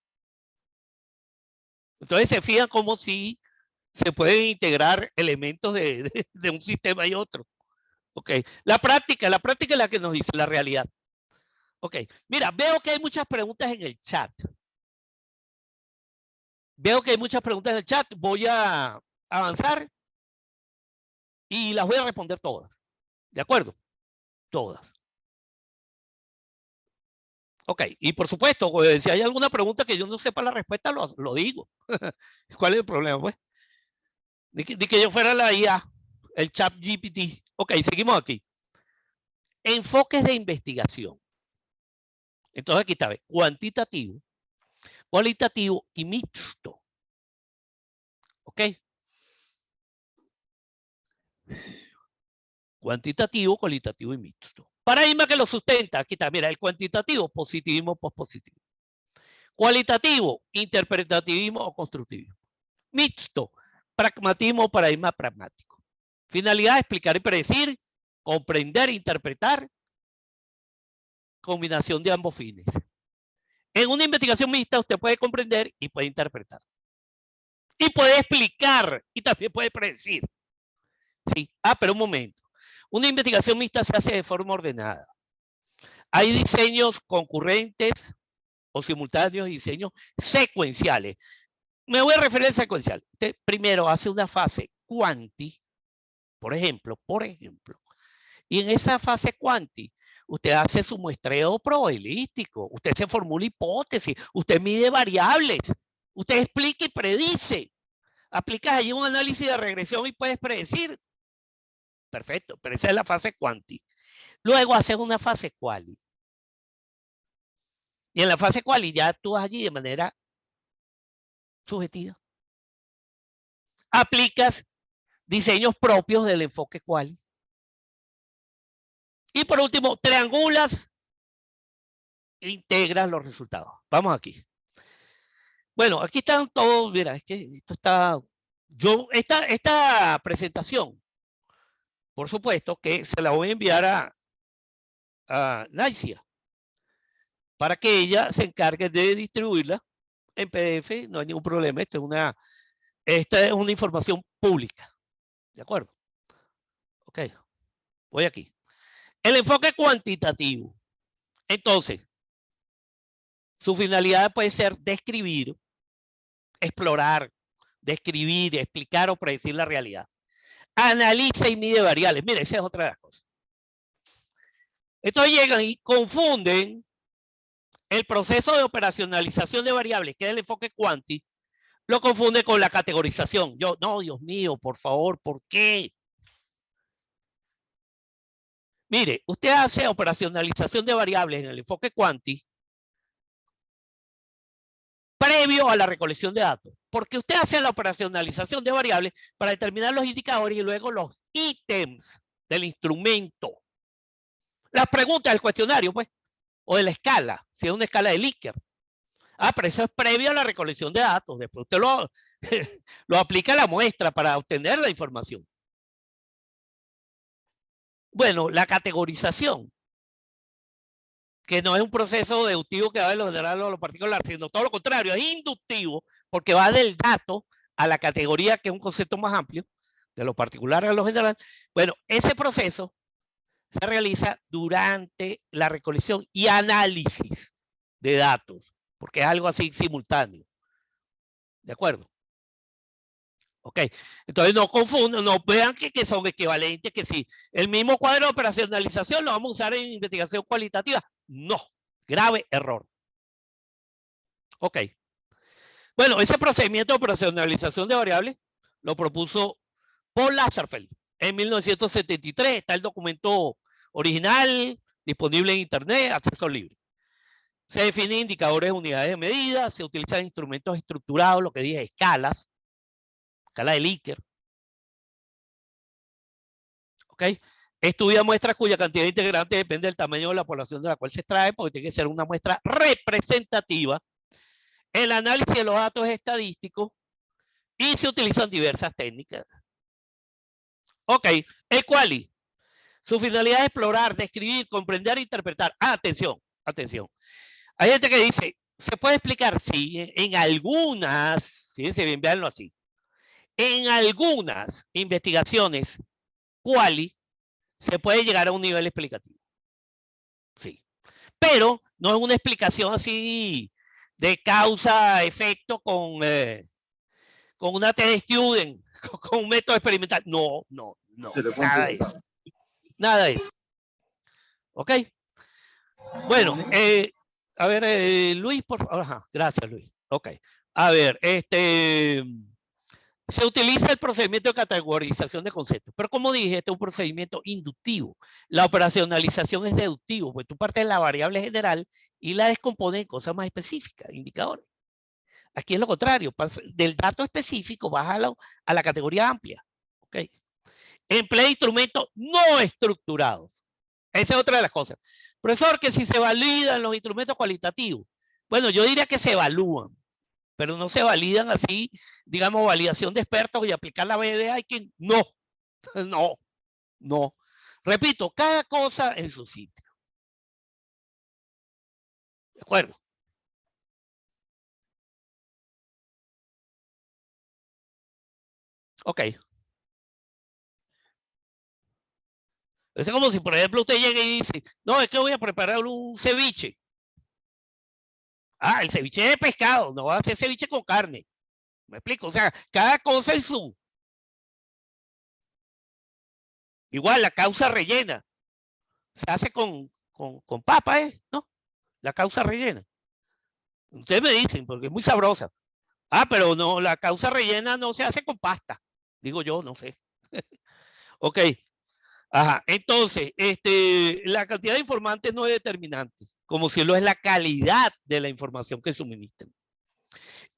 Entonces se fijan como si se pueden integrar elementos de un sistema y otro. Ok, la práctica es la que nos dice la realidad. Ok, mira, veo que hay muchas preguntas en el chat. Voy a avanzar y las voy a responder todas. ¿De acuerdo? Todas. Ok, y por supuesto, pues, si hay alguna pregunta que yo no sepa la respuesta, lo digo. ¿Cuál es el problema, pues? Ni que yo fuera la IA, el chat GPT. Ok, seguimos aquí. Enfoques de investigación. Entonces aquí está, cuantitativo, cualitativo y mixto. ¿Ok? Cuantitativo, cualitativo y mixto. Paradigma que lo sustenta. Aquí está, mira, el cuantitativo, positivismo, pospositivismo. Cualitativo, interpretativismo o constructivismo. Mixto, pragmatismo, paradigma pragmático. Finalidad, explicar y predecir, comprender, interpretar, combinación de ambos fines. En una investigación mixta usted puede comprender y puede interpretar. Y puede explicar y también puede predecir. Sí. Pero un momento. Una investigación mixta se hace de forma ordenada. Hay diseños concurrentes o simultáneos y diseños secuenciales. Me voy a referir al secuencial. Usted primero hace una fase cuanti, por ejemplo, y en esa fase cuanti, usted hace su muestreo probabilístico, usted se formula hipótesis, usted mide variables, usted explica y predice. Aplicas allí un análisis de regresión y puedes predecir. Perfecto, pero esa es la fase cuanti. Luego haces una fase quali. Y en la fase quali ya actúas allí de manera subjetiva. Aplicas diseños propios del enfoque quali. Y por último, triangulas e integras los resultados. Vamos aquí. Bueno, aquí están todos, mira, es que esto está... esta presentación, por supuesto que se la voy a enviar a Naicia para que ella se encargue de distribuirla en PDF, no hay ningún problema, esta es una información pública, ¿de acuerdo? Ok, voy aquí. El enfoque cuantitativo. Entonces, su finalidad puede ser describir, explorar, describir, explicar o predecir la realidad. Analiza y mide variables. Mira, esa es otra de las cosas. Entonces llegan y confunden el proceso de operacionalización de variables, que es el enfoque cuanti, lo confunde con la categorización. No, Dios mío, por favor, ¿por qué? Mire, usted hace operacionalización de variables en el enfoque cuanti previo a la recolección de datos, porque usted hace la operacionalización de variables para determinar los indicadores y luego los ítems del instrumento. Las preguntas del cuestionario, pues, o de la escala, si es una escala de Likert. Pero eso es previo a la recolección de datos. Después usted lo aplica a la muestra para obtener la información. Bueno, la categorización, que no es un proceso deductivo que va de lo general a lo particular, sino todo lo contrario, es inductivo, porque va del dato a la categoría, que es un concepto más amplio, de lo particular a lo general. Bueno, ese proceso se realiza durante la recolección y análisis de datos, porque es algo así simultáneo. ¿De acuerdo? ¿Ok? Entonces no confundan, no vean que son equivalentes, que si el mismo cuadro de operacionalización lo vamos a usar en investigación cualitativa. No, grave error. Ok. Bueno, ese procedimiento de operacionalización de variables lo propuso Paul Lazarsfeld en 1973. Está el documento original, disponible en internet, acceso libre. Se definen indicadores de unidades de medida, se utilizan instrumentos estructurados, lo que dije, escalas, escala de Likert. ¿Ok? Estudia muestras cuya cantidad de integrantes depende del tamaño de la población de la cual se extrae, porque tiene que ser una muestra representativa. El análisis de los datos estadísticos y se utilizan diversas técnicas. Ok, el quali. Su finalidad es explorar, describir, comprender e interpretar. Atención, atención. Hay gente que dice, ¿se puede explicar? Sí, en algunas, fíjense bien, véanlo así. En algunas investigaciones, quali, se puede llegar a un nivel explicativo. Sí. Pero no es una explicación así de causa-efecto con una test-student, con un método experimental. No, nada de eso. Nada de eso. ¿Ok? Bueno, a ver, Luis, por favor. Ajá, gracias, Luis. Ok. A ver, se utiliza el procedimiento de categorización de conceptos, pero como dije, este es un procedimiento inductivo. La operacionalización es deductivo, pues tú partes de la variable general y la descompones en cosas más específicas, indicadores. Aquí es lo contrario, del dato específico vas a la categoría amplia. ¿Ok? Emplea instrumentos no estructurados. Esa es otra de las cosas. Profesor, que si se validan los instrumentos cualitativos. Bueno, yo diría que se evalúan, pero no se validan así, digamos, validación de expertos y aplicar la BDA y que no, no. Repito, cada cosa en su sitio. ¿De acuerdo? Ok. Es como si, por ejemplo, usted llegue y dice, no, es que voy a preparar un ceviche. Ah, el ceviche es de pescado, no va a hacer ceviche con carne. ¿Me explico? O sea, cada cosa en su. Igual, la causa rellena. Se hace con papa, ¿no? La causa rellena. Ustedes me dicen, porque es muy sabrosa. Ah, pero no, la causa rellena no se hace con pasta. Digo yo, no sé. Ok. Ajá. Entonces, la cantidad de informantes no es determinante, como si lo es la calidad de la información que suministran.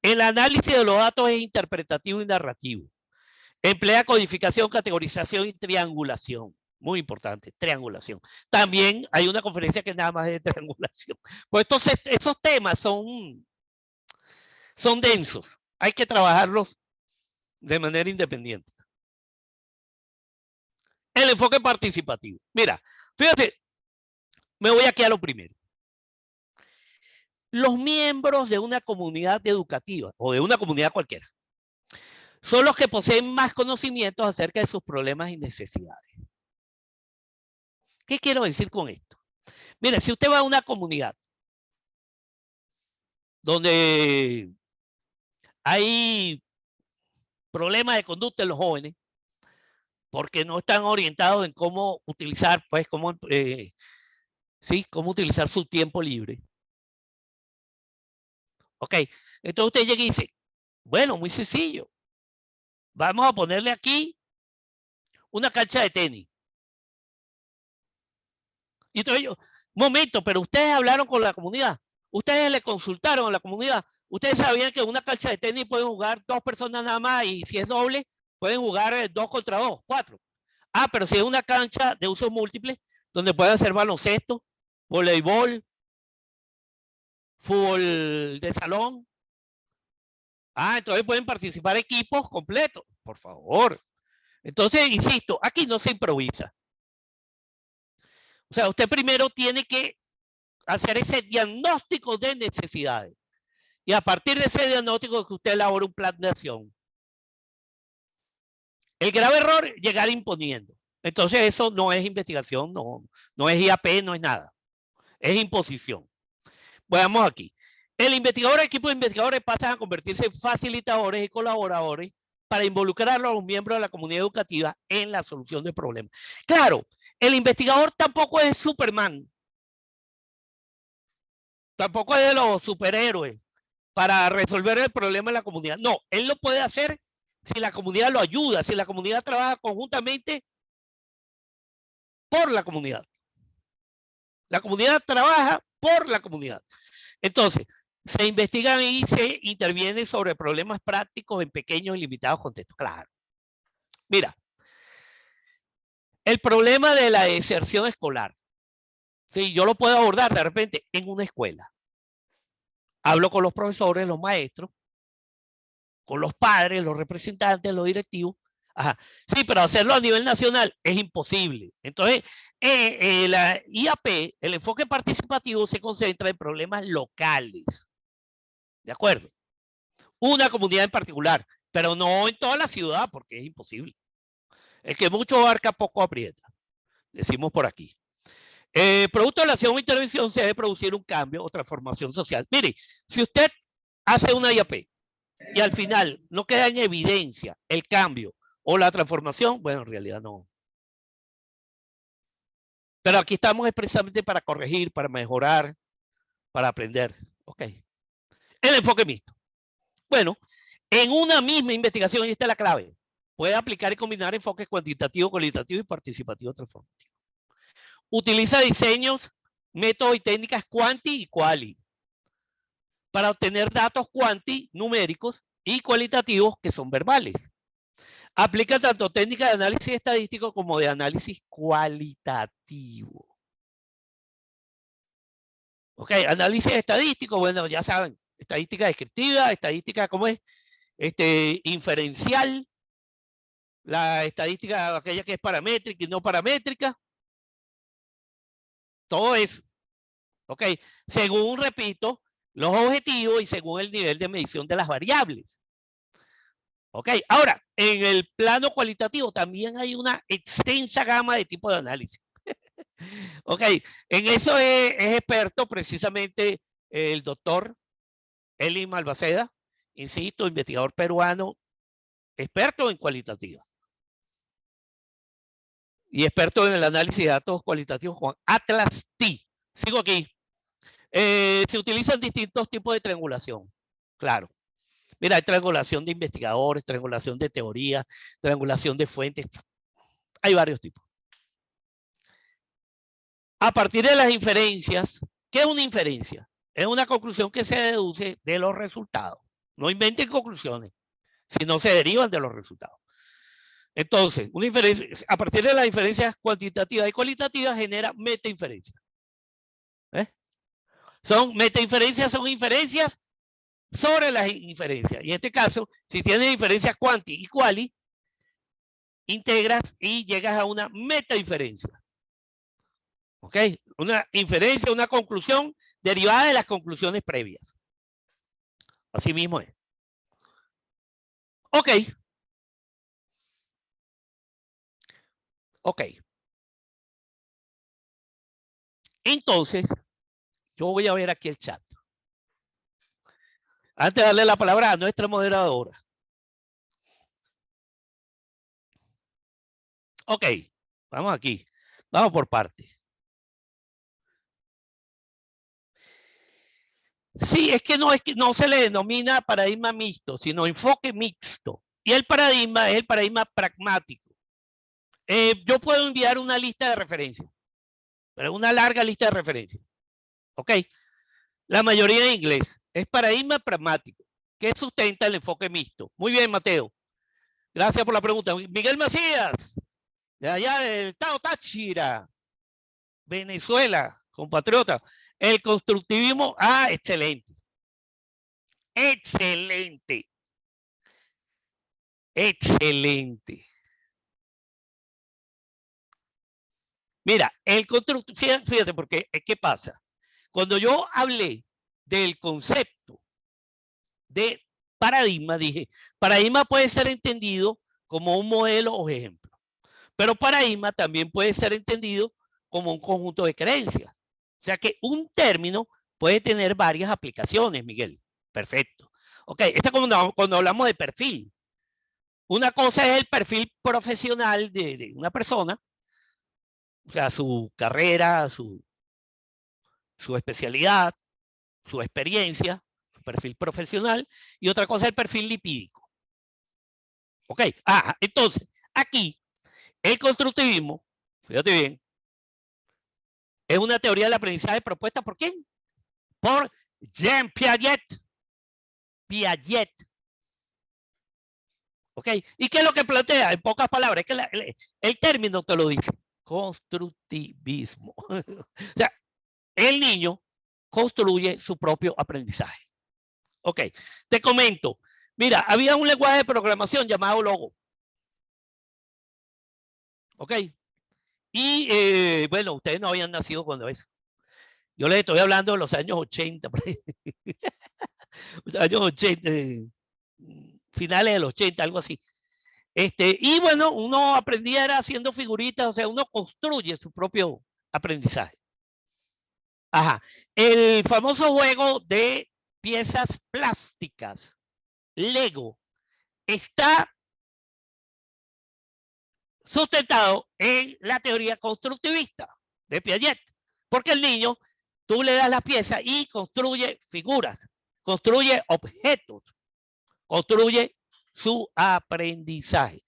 El análisis de los datos es interpretativo y narrativo. Emplea codificación, categorización y triangulación. Muy importante, triangulación. También hay una conferencia que nada más es de triangulación. Pues entonces, esos temas son densos. Hay que trabajarlos de manera independiente. El enfoque participativo. Mira, fíjate, me voy aquí a lo primero. Los miembros de una comunidad educativa o de una comunidad cualquiera son los que poseen más conocimientos acerca de sus problemas y necesidades. ¿Qué quiero decir con esto? Mira, si usted va a una comunidad donde hay problemas de conducta en los jóvenes, porque no están orientados en cómo utilizar, pues, cómo utilizar su tiempo libre. Ok, entonces usted llega y dice, bueno, muy sencillo. Vamos a ponerle aquí una cancha de tenis. Y entonces yo, momento, pero ustedes hablaron con la comunidad. Ustedes le consultaron a la comunidad. Ustedes sabían que en una cancha de tenis pueden jugar 2 personas nada más y si es doble, pueden jugar 2 contra 2, 4. Ah, pero si es una cancha de usos múltiples, donde pueden hacer baloncesto, voleibol, fútbol de salón. Ah, entonces pueden participar equipos completos, por favor. Entonces, insisto, aquí no se improvisa. O sea, usted primero tiene que hacer ese diagnóstico de necesidades. Y a partir de ese diagnóstico que usted elabora un plan de acción. El grave error, llegar imponiendo. Entonces eso no es investigación, no es IAP, no es nada. Es imposición. Veamos aquí. El investigador, el equipo de investigadores pasan a convertirse en facilitadores y colaboradores para involucrar a los miembros de la comunidad educativa en la solución de problemas. Claro, el investigador tampoco es Superman. Tampoco es de los superhéroes para resolver el problema de la comunidad. No, él lo puede hacer si la comunidad lo ayuda, si la comunidad trabaja conjuntamente por la comunidad. La comunidad trabaja por la comunidad. Entonces, se investigan y se interviene sobre problemas prácticos en pequeños y limitados contextos. Claro. Mira, el problema de la deserción escolar. Sí, yo lo puedo abordar de repente en una escuela. Hablo con los profesores, los maestros, con los padres, los representantes, los directivos. Ajá. Sí, pero hacerlo a nivel nacional es imposible. Entonces, la IAP, el enfoque participativo, se concentra en problemas locales. ¿De acuerdo? Una comunidad en particular, pero no en toda la ciudad, porque es imposible. El que mucho abarca, poco aprieta. Decimos por aquí. Producto de la acción o intervención se debe producir un cambio o transformación social. Mire, si usted hace una IAP y al final no queda en evidencia el cambio o la transformación, bueno, en realidad no. Pero aquí estamos expresamente para corregir, para mejorar, para aprender. Ok. El enfoque mixto. Bueno, en una misma investigación, y esta es la clave, puede aplicar y combinar enfoques cuantitativo, cualitativo y participativo transformativo. Utiliza diseños, métodos y técnicas cuanti y quali para obtener datos cuanti numéricos y cualitativos que son verbales. Aplica tanto técnicas de análisis estadístico como de análisis cualitativo. Ok, análisis estadístico, bueno, ya saben, estadística descriptiva, estadística, ¿cómo es? Inferencial, la estadística, aquella que es paramétrica y no paramétrica. Todo eso. Ok, según, repito, los objetivos y según el nivel de medición de las variables. Ok, ahora, en el plano cualitativo también hay una extensa gama de tipos de análisis. Ok, en eso es experto precisamente el doctor Eli Malvaceda, insisto, investigador peruano, experto en cualitativa. Y experto en el análisis de datos cualitativos, Juan Atlas T. Sigo aquí. Se utilizan distintos tipos de triangulación. Claro. Mira, hay triangulación de investigadores, triangulación de teorías, triangulación de fuentes. Hay varios tipos. A partir de las inferencias, ¿qué es una inferencia? Es una conclusión que se deduce de los resultados. No inventen conclusiones, sino se derivan de los resultados. Entonces, una inferencia, a partir de las inferencias cuantitativas y cualitativas, genera metainferencias. Metainferencias son inferencias sobre las inferencias. Y en este caso, si tienes inferencias cuanti y quali, integras y llegas a una metainferencia. ¿Ok? Una inferencia, una conclusión derivada de las conclusiones previas. Así mismo es. Ok. Ok. Entonces, yo voy a ver aquí el chat. Antes de darle la palabra a nuestra moderadora. Ok, vamos aquí. Vamos por partes. Sí, es que no se le denomina paradigma mixto, sino enfoque mixto. Y el paradigma es el paradigma pragmático. Yo puedo enviar una lista de referencias, pero una larga lista de referencias. Ok. La mayoría en inglés. Es paradigma pragmático, que sustenta el enfoque mixto. Muy bien, Mateo. Gracias por la pregunta. Miguel Macías, de allá del estado Táchira, Venezuela, compatriota. El constructivismo, excelente. Excelente. Excelente. Mira, el constructivismo, fíjate, porque ¿qué pasa? Cuando yo hablé del concepto de paradigma, dije, paradigma puede ser entendido como un modelo o ejemplo, pero paradigma también puede ser entendido como un conjunto de creencias. O sea que un término puede tener varias aplicaciones, Miguel. Perfecto. Ok, esta es como cuando hablamos de perfil. Una cosa es el perfil profesional de una persona, o sea, su carrera, su especialidad, su experiencia, su perfil profesional, y otra cosa es el perfil lipídico. ¿Ok? Entonces, aquí, el constructivismo, fíjate bien, es una teoría del aprendizaje propuesta ¿por quién? Por Jean Piaget. Piaget. ¿Ok? ¿Y qué es lo que plantea? En pocas palabras, es que el término te lo dice. Constructivismo. O sea, el niño construye su propio aprendizaje. Ok, te comento. Mira, había un lenguaje de programación llamado Logo. Ok. Y bueno, ustedes no habían nacido cuando es. Yo les estoy hablando de los años 80. Los años 80, finales de los 80, algo así. Y bueno, uno aprendía era haciendo figuritas, o sea, uno construye su propio aprendizaje. Ajá. El famoso juego de piezas plásticas, Lego, está sustentado en la teoría constructivista de Piaget, porque el niño, tú le das la pieza y construye figuras, construye objetos, construye su aprendizaje.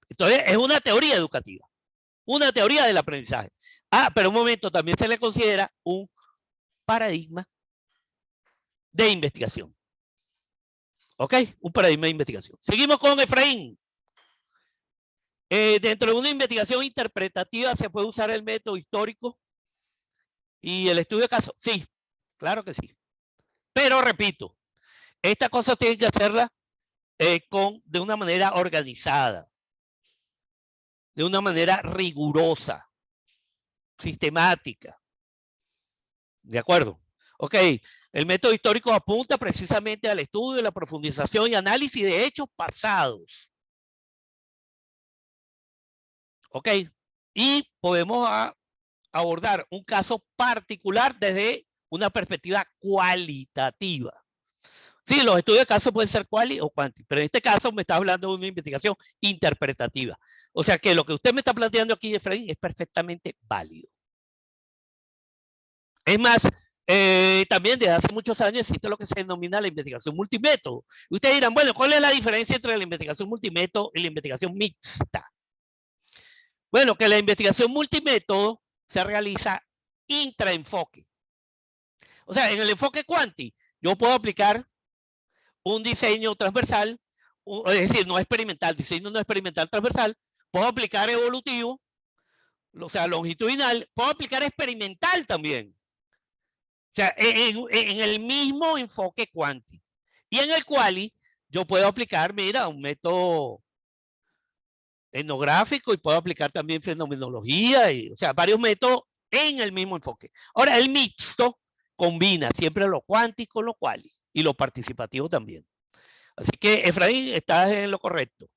Entonces, es una teoría educativa, una teoría del aprendizaje. Pero un momento, también se le considera un paradigma de investigación. ¿Ok? Un paradigma de investigación. Seguimos con Efraín. Dentro de una investigación interpretativa se puede usar el método histórico y el estudio de casos. Sí, claro que sí. Pero repito, esta cosa tiene que hacerla de una manera organizada, de una manera rigurosa, sistemática. ¿De acuerdo? Ok, el método histórico apunta precisamente al estudio, la profundización y análisis de hechos pasados. Ok, y podemos abordar un caso particular desde una perspectiva cualitativa. Sí, los estudios de caso pueden ser quali o quanti, pero en este caso me está hablando de una investigación interpretativa. O sea que lo que usted me está planteando aquí, Efraín, es perfectamente válido. Es más, también desde hace muchos años existe lo que se denomina la investigación multimétodo. Ustedes dirán, bueno, ¿cuál es la diferencia entre la investigación multimétodo y la investigación mixta? Bueno, que la investigación multimétodo se realiza intraenfoque. O sea, en el enfoque quanti, yo puedo aplicar un diseño transversal, es decir, no experimental, diseño no experimental transversal, puedo aplicar evolutivo, o sea, longitudinal, puedo aplicar experimental también. O sea, en el mismo enfoque quanti. Y en el quali, yo puedo aplicar, mira, un método etnográfico y puedo aplicar también fenomenología, o sea, varios métodos en el mismo enfoque. Ahora, el mixto combina siempre lo cuántico, lo quali y lo participativo también. Así que, Efraín, estás en lo correcto.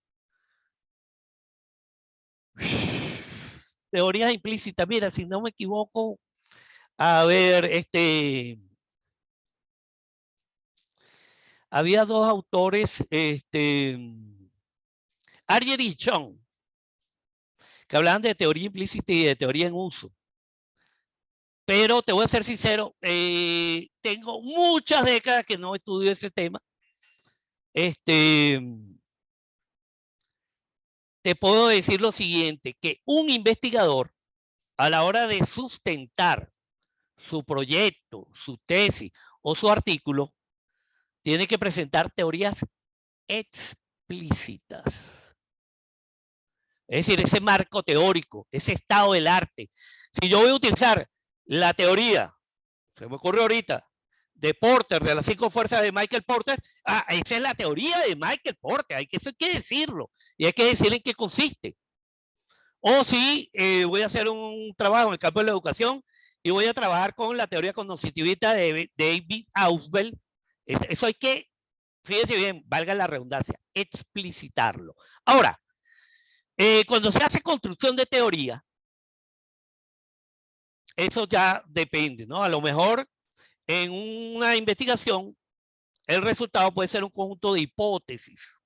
Teorías implícitas, mira, si no me equivoco, a ver, había dos autores, Arger y Chong, que hablaban de teoría implícita y de teoría en uso. Pero te voy a ser sincero, tengo muchas décadas que no estudio ese tema. Te puedo decir lo siguiente, que un investigador a la hora de sustentar su proyecto, su tesis o su artículo, tiene que presentar teorías explícitas. Es decir, ese marco teórico, ese estado del arte. Si yo voy a utilizar la teoría, se me ocurre ahorita, de Porter, de las 5 fuerzas de Michael Porter, esa es la teoría de Michael Porter, eso hay que decirlo, y hay que decir en qué consiste. O si voy a hacer un trabajo en el campo de la educación y voy a trabajar con la teoría cognitivista de David Ausubel, eso hay que, fíjense bien, valga la redundancia, explicitarlo. Ahora, cuando se hace construcción de teoría, eso ya depende, ¿no? A lo mejor en una investigación, el resultado puede ser un conjunto de hipótesis.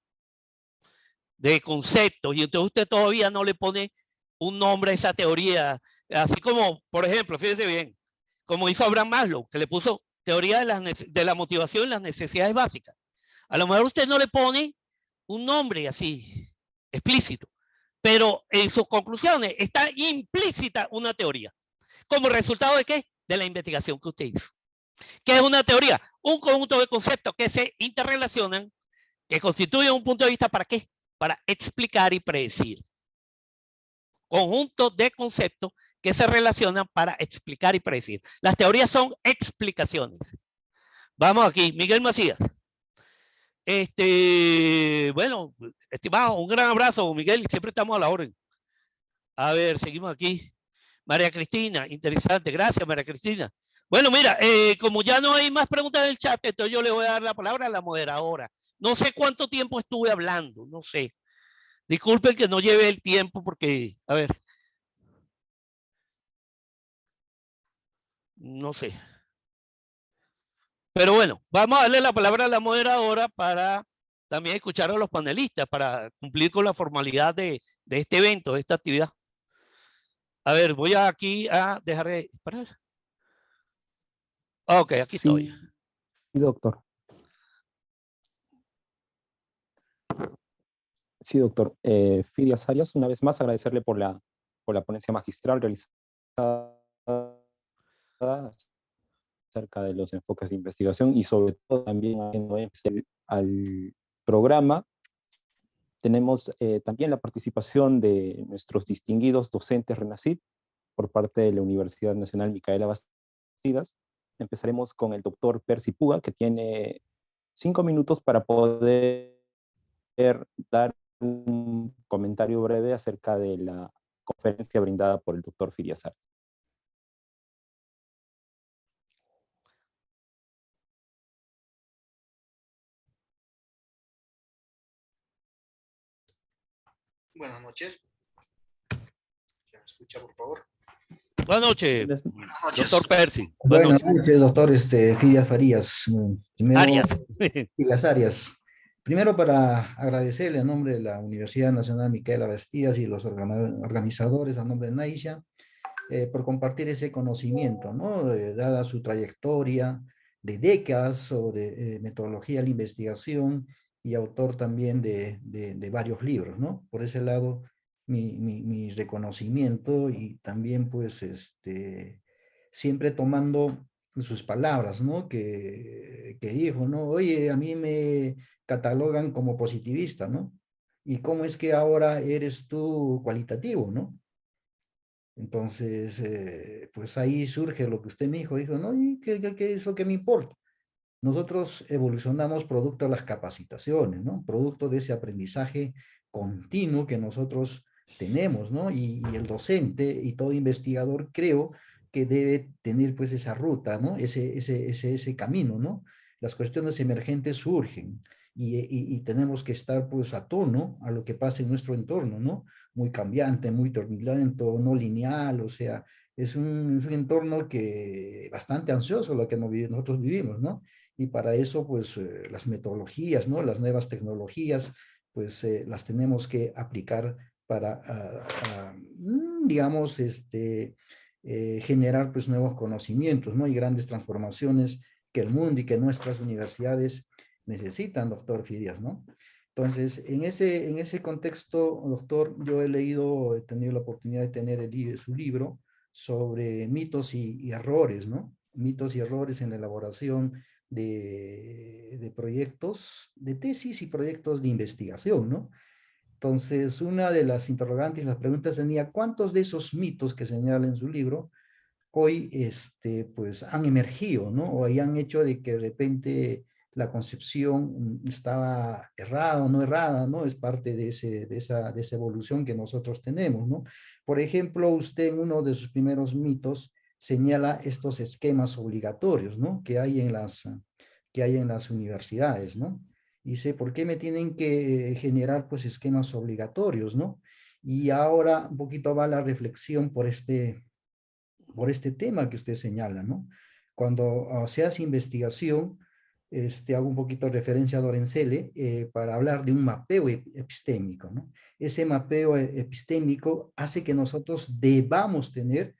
de conceptos, y entonces usted todavía no le pone un nombre a esa teoría, así como, por ejemplo, fíjese bien, como hizo Abraham Maslow, que le puso teoría de la motivación y las necesidades básicas. A lo mejor usted no le pone un nombre así explícito, pero en sus conclusiones está implícita una teoría. ¿Como resultado de qué? De la investigación que usted hizo. ¿Qué es una teoría? Un conjunto de conceptos que se interrelacionan, que constituyen un punto de vista ¿para qué? Para explicar y predecir. Conjunto de conceptos que se relacionan para explicar y predecir. Las teorías son explicaciones. Vamos aquí, Miguel Macías. Bueno, estimado, un gran abrazo, Miguel, siempre estamos a la orden. A ver, seguimos aquí. María Cristina, interesante, gracias María Cristina. Bueno, mira, como ya no hay más preguntas en el chat, entonces yo le voy a dar la palabra a la moderadora. No sé cuánto tiempo estuve hablando, no sé. Disculpen que no lleve el tiempo porque, a ver. No sé. Pero bueno, vamos a darle la palabra a la moderadora para también escuchar a los panelistas, para cumplir con la formalidad de este evento, de esta actividad. A ver, voy aquí a dejar de... Ok, aquí estoy. Sí, doctor. Sí, doctor. Fidias Arias, una vez más agradecerle por la ponencia magistral realizada acerca de los enfoques de investigación y sobre todo también haciendo énfasis al programa. Tenemos también la participación de nuestros distinguidos docentes RENACYT por parte de la Universidad Nacional Micaela Bastidas. Empezaremos con el doctor Percy Puga, que tiene 5 minutos para poder dar un comentario breve acerca de la conferencia brindada por el doctor Fidias Arias. Buenas noches. ¿Se me escucha, por favor? Buenas noches, Buenas noches. doctor Percy. Buenas noches, doctor Fidias Farías. Primero, Arias. Fidias Arias. Primero, para agradecerle a nombre de la Universidad Nacional Micaela Bastidas y los organizadores, a nombre de Naisha, por compartir ese conocimiento, ¿no? Dada su trayectoria de décadas sobre metodología de la investigación y autor también de varios libros, ¿no? Por ese lado, mi reconocimiento y también, pues, siempre tomando sus palabras, ¿no? Que dijo, ¿no? Oye, a mí me catalogan como positivista, ¿no? ¿Y cómo es que ahora eres tú cualitativo, ¿no? Entonces, pues ahí surge lo que usted me dijo, no, ¿y qué es lo que me importa? Nosotros evolucionamos producto de las capacitaciones, ¿no? Producto de ese aprendizaje continuo que nosotros tenemos, ¿no? Y el docente y todo investigador creo que debe tener pues esa ruta, ¿no? Ese camino, ¿no? Las cuestiones emergentes surgen y tenemos que estar pues a tono a lo que pasa en nuestro entorno, ¿no? Muy cambiante, muy turbulento, no lineal, o sea, es un entorno que bastante ansioso lo que nosotros vivimos, ¿no? Y para eso, pues, las metodologías, ¿no? Las nuevas tecnologías, pues, las tenemos que aplicar para, digamos, generar, pues, nuevos conocimientos, ¿no? Y grandes transformaciones que el mundo y que nuestras universidades necesitan, doctor Fidias, ¿no? Entonces, en ese contexto, doctor, yo he tenido la oportunidad de tener su libro sobre mitos y errores, ¿no? Mitos y errores en la elaboración de proyectos, de tesis y proyectos de investigación, ¿no? Entonces, una de las interrogantes, las preguntas tenía, ¿cuántos de esos mitos que señala en su libro hoy, pues, han emergido, ¿no? O han hecho de que de repente la concepción estaba errada o no errada, ¿no? Es parte de esa evolución que nosotros tenemos, ¿no? Por ejemplo, usted en uno de sus primeros mitos señala estos esquemas obligatorios, ¿no? Que hay en las universidades, ¿no? Dice, ¿por qué me tienen que generar, pues, esquemas obligatorios, ¿no? Y ahora un poquito va la reflexión por este tema que usted señala, ¿no? Cuando se hace investigación, hago un poquito de referencia a Lorenzele, para hablar de un mapeo epistémico, ¿no? Ese mapeo epistémico hace que nosotros debemos tener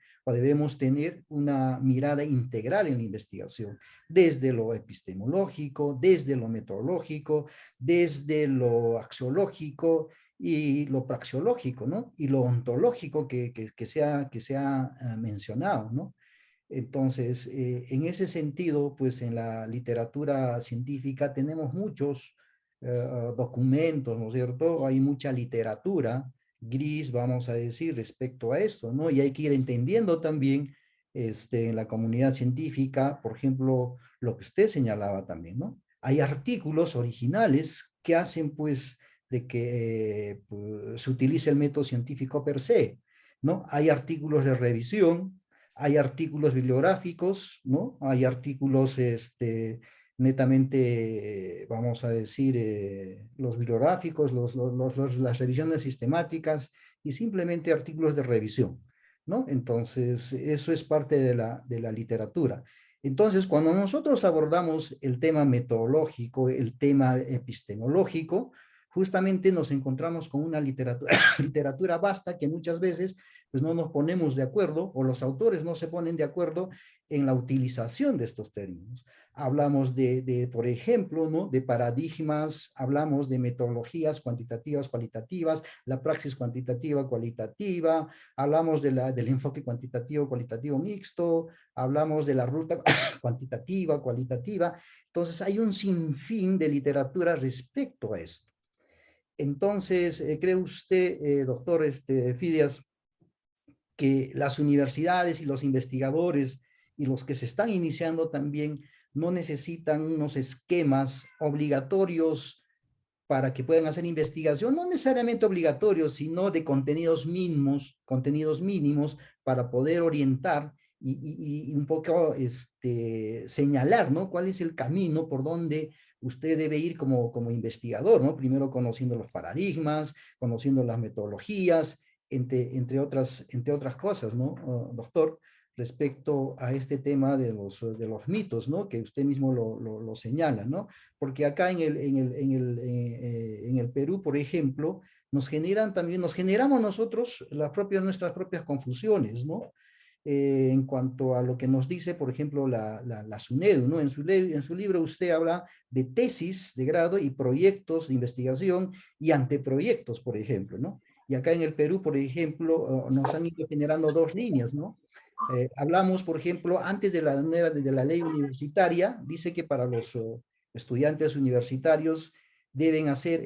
una mirada integral en la investigación, desde lo epistemológico, desde lo metodológico, desde lo axiológico y lo praxeológico, ¿no? Y lo ontológico que se ha mencionado, ¿no? Entonces, en ese sentido, pues en la literatura científica tenemos muchos documentos, ¿no es cierto? Hay mucha literatura gris, vamos a decir, respecto a esto, ¿no? Y hay que ir entendiendo también en la comunidad científica, por ejemplo, lo que usted señalaba también, ¿no? Hay artículos originales que hacen, pues, de que pues, se utilice el método científico per se, ¿no? Hay artículos de revisión, hay artículos bibliográficos, ¿no? Hay artículos netamente, vamos a decir, los bibliográficos, las revisiones sistemáticas y simplemente artículos de revisión, ¿no? Entonces, eso es parte de la literatura. Entonces, cuando nosotros abordamos el tema metodológico, el tema epistemológico, justamente nos encontramos con una literatura vasta que muchas veces pues no nos ponemos de acuerdo o los autores no se ponen de acuerdo en la utilización de estos términos. Hablamos por ejemplo, ¿no? De paradigmas, hablamos de metodologías cuantitativas, cualitativas, la praxis cuantitativa, cualitativa, hablamos del enfoque cuantitativo, cualitativo mixto, hablamos de la ruta cuantitativa, cualitativa. Entonces hay un sinfín de literatura respecto a esto. Entonces, ¿cree usted, doctor Fidias, que las universidades y los investigadores y los que se están iniciando también no necesitan unos esquemas obligatorios para que puedan hacer investigación? No necesariamente obligatorios, sino de contenidos mínimos para poder orientar y un poco señalar, ¿no? Cuál es el camino por donde usted debe ir como investigador, ¿no? Primero conociendo los paradigmas, conociendo las metodologías, entre otras cosas, ¿no, doctor? Respecto a este tema de los mitos, ¿no? Que usted mismo lo señala, ¿no? Porque acá en el Perú, por ejemplo, nos generamos nosotros nuestras propias confusiones, ¿no? En cuanto a lo que nos dice, por ejemplo, la SUNEDU, ¿no? En su libro usted habla de tesis de grado y proyectos de investigación y anteproyectos, por ejemplo, ¿no? Y acá en el Perú, por ejemplo, nos han ido generando dos líneas, ¿no? Hablamos, por ejemplo, antes de la ley universitaria, dice que para los estudiantes universitarios deben hacer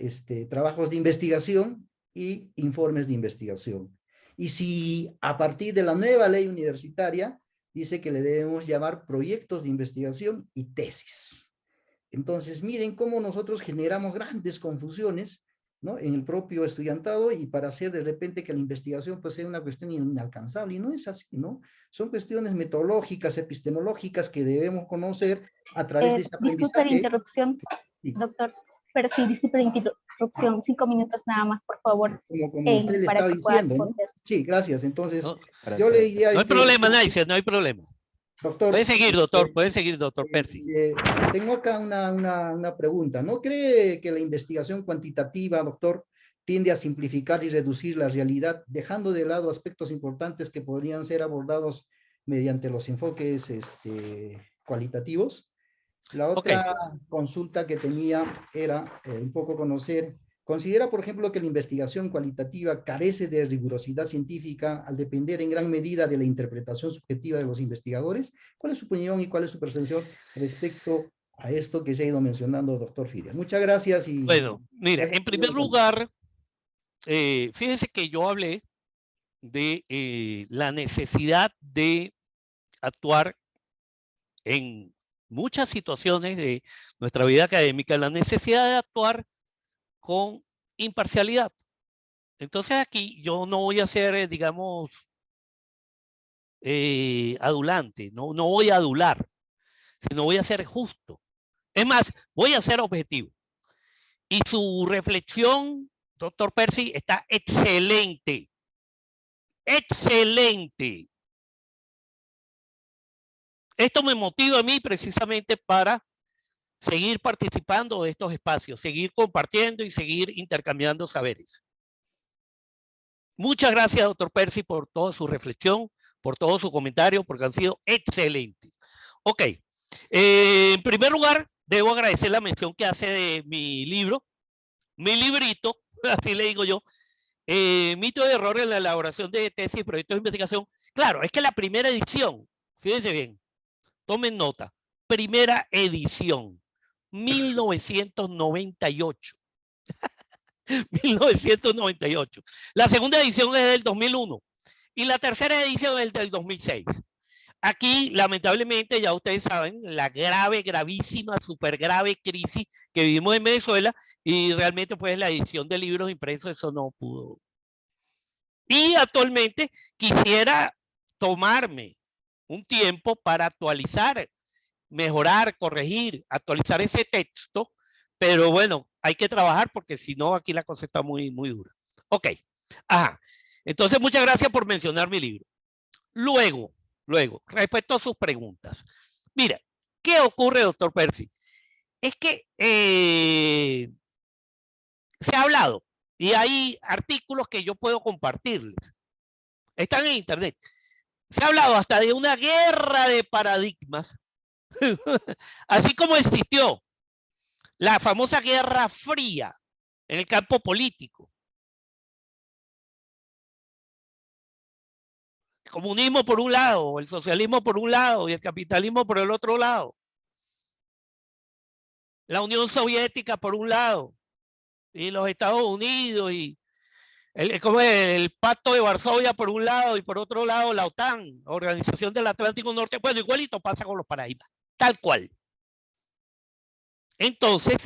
trabajos de investigación y informes de investigación. Y si a partir de la nueva ley universitaria, dice que le debemos llamar proyectos de investigación y tesis. Entonces, miren cómo nosotros generamos grandes confusiones, ¿no? En el propio estudiantado y para hacer de repente que la investigación pues sea una cuestión inalcanzable, y no es así, ¿no? Son cuestiones metodológicas, epistemológicas que debemos conocer a través de ese aprendizaje. Disculpe la interrupción, sí. Doctor, pero sí, disculpe la interrupción, 5 minutos nada más, por favor. Como usted le estaba diciendo, ¿no? Sí, gracias. Entonces, No, yo le diría... no hay problema, Naicia, no hay problema. Doctor, puede seguir, doctor Percy. Tengo acá una pregunta. ¿No cree que la investigación cuantitativa, doctor, tiende a simplificar y reducir la realidad, dejando de lado aspectos importantes que podrían ser abordados mediante los enfoques cualitativos? La otra consulta que tenía era un poco conocer, ¿considera, por ejemplo, que la investigación cualitativa carece de rigurosidad científica al depender en gran medida de la interpretación subjetiva de los investigadores? ¿Cuál es su opinión y cuál es su percepción respecto a esto que se ha ido mencionando, doctor Fidias? Muchas gracias. Bueno, mira, en primer lugar, fíjense que yo hablé de la necesidad de actuar en muchas situaciones de nuestra vida académica, la necesidad de actuar con imparcialidad. Entonces aquí yo no voy a ser, digamos, adulante, no voy a adular, sino voy a ser justo. Es más, voy a ser objetivo. Y su reflexión, doctor Percy, está excelente. Excelente. Esto me motiva a mí precisamente para seguir participando de estos espacios, seguir compartiendo y seguir intercambiando saberes. Muchas gracias, doctor Percy, por toda su reflexión, por todo su comentario, porque han sido excelentes. Ok, en primer lugar, debo agradecer la mención que hace de mi libro, mi librito, así le digo yo, mito de error en la elaboración de tesis y proyectos de investigación. Claro, es que la primera edición, fíjense bien, tomen nota, primera edición, 1998. 1998. La segunda edición es del 2001 y la tercera edición es del 2006. Aquí, lamentablemente, ya ustedes saben, la grave, gravísima, súper grave crisis que vivimos en Venezuela, y realmente pues la edición de libros impresos eso no pudo. Y actualmente quisiera tomarme un tiempo para actualizar, mejorar, corregir, actualizar ese texto, pero bueno, hay que trabajar porque si no aquí la cosa está muy, muy dura. Ok, ajá. Entonces muchas gracias por mencionar mi libro. Luego, respecto a sus preguntas. Mira, ¿qué ocurre, doctor Percy? Es que se ha hablado y hay artículos que yo puedo compartirles. Están en internet. Se ha hablado hasta de una guerra de paradigmas, así como existió la famosa Guerra Fría en el campo político. El comunismo por un lado, el socialismo por un lado y el capitalismo por el otro lado. La Unión Soviética por un lado y los Estados Unidos y el Pacto de Varsovia por un lado y por otro lado la OTAN, Organización del Atlántico Norte. Bueno, igualito pasa con los paradigmas, tal cual. Entonces,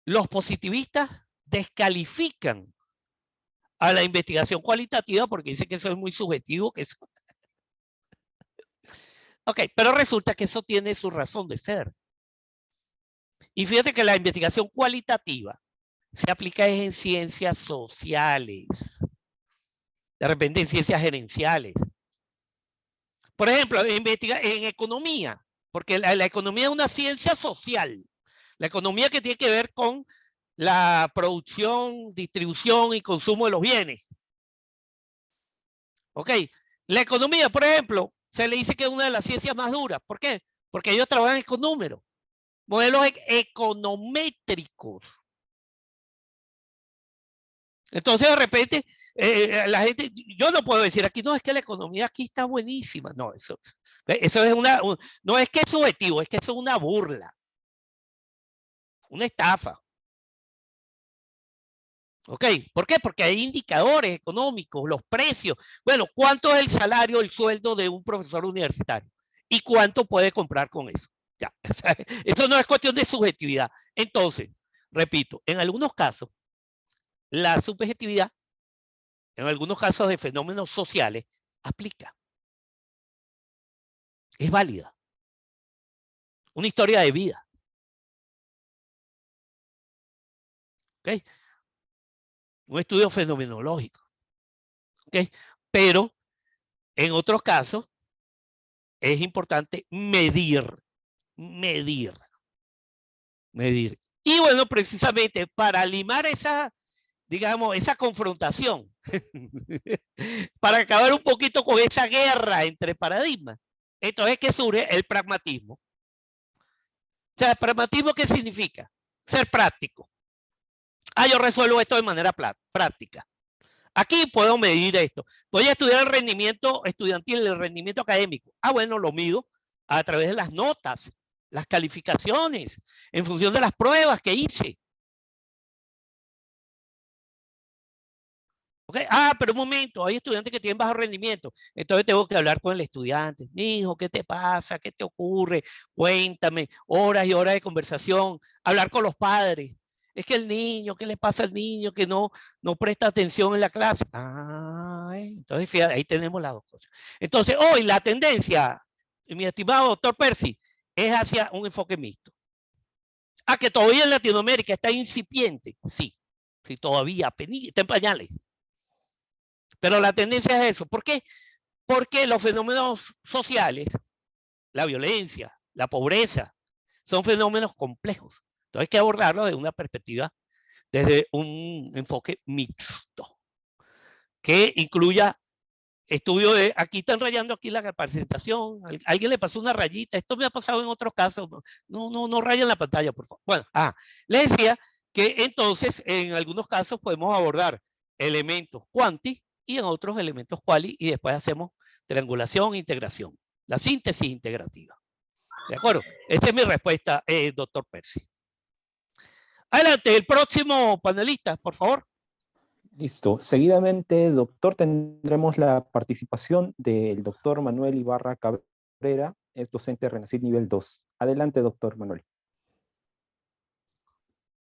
los positivistas descalifican a la investigación cualitativa porque dicen que eso es muy subjetivo, que eso... Ok, pero resulta que eso tiene su razón de ser. Y fíjate que la investigación cualitativa se aplica en ciencias sociales, de repente en ciencias gerenciales. Por ejemplo, en economía, porque la economía es una ciencia social. La economía que tiene que ver con la producción, distribución y consumo de los bienes. Ok, la economía, por ejemplo, se le dice que es una de las ciencias más duras. ¿Por qué? Porque ellos trabajan con números, modelos econométricos. Entonces, de repente, la gente, yo no puedo decir aquí, no, es que la economía aquí está buenísima. No, eso es no es que es subjetivo, es que eso es una burla, una estafa. ¿Ok? ¿Por qué? Porque hay indicadores económicos, los precios. Bueno, ¿cuánto es el salario, el sueldo de un profesor universitario? ¿Y cuánto puede comprar con eso? Ya, eso no es cuestión de subjetividad. Entonces, repito, en algunos casos, la subjetividad, en algunos casos de fenómenos sociales, aplica. Es válida. Una historia de vida. ¿Ok? Un estudio fenomenológico. ¿Ok? Pero en otros casos es importante medir. Y bueno, precisamente para limar esa, digamos, esa confrontación, para acabar un poquito con esa guerra entre paradigmas, entonces que surge el pragmatismo. O sea, ¿el pragmatismo qué significa? Ser práctico. Yo resuelvo esto de manera práctica. Aquí puedo medir esto. Voy a estudiar el rendimiento estudiantil, el rendimiento académico. Bueno, lo mido a través de las notas, las calificaciones, en función de las pruebas que hice. ¿Okay? Pero un momento, hay estudiantes que tienen bajo rendimiento. Entonces tengo que hablar con el estudiante. Mijo, ¿qué te pasa? ¿Qué te ocurre? Cuéntame. Horas y horas de conversación. Hablar con los padres. Es que el niño, ¿qué le pasa al niño que no presta atención en la clase? Entonces fíjate, ahí tenemos las dos cosas. Entonces hoy la tendencia, mi estimado doctor Percy, es hacia un enfoque mixto. Que todavía en Latinoamérica está incipiente. Sí, todavía está en pañales. Pero la tendencia es eso. ¿Por qué? Porque los fenómenos sociales, la violencia, la pobreza, son fenómenos complejos. Entonces hay que abordarlo desde una perspectiva, desde un enfoque mixto, que incluya estudio de, aquí están rayando aquí la representación, alguien le pasó una rayita, esto me ha pasado en otros casos, no rayen la pantalla, por favor. Bueno, les decía que entonces en algunos casos podemos abordar elementos quanti y en otros elementos quali y después hacemos triangulación e integración, la síntesis integrativa. ¿De acuerdo? Esa es mi respuesta, doctor Percy. Adelante, el próximo panelista, por favor. Listo. Seguidamente, doctor, tendremos la participación del doctor Manuel Ibarra Cabrera, es docente de RENACYT nivel 2. Adelante, doctor Manuel.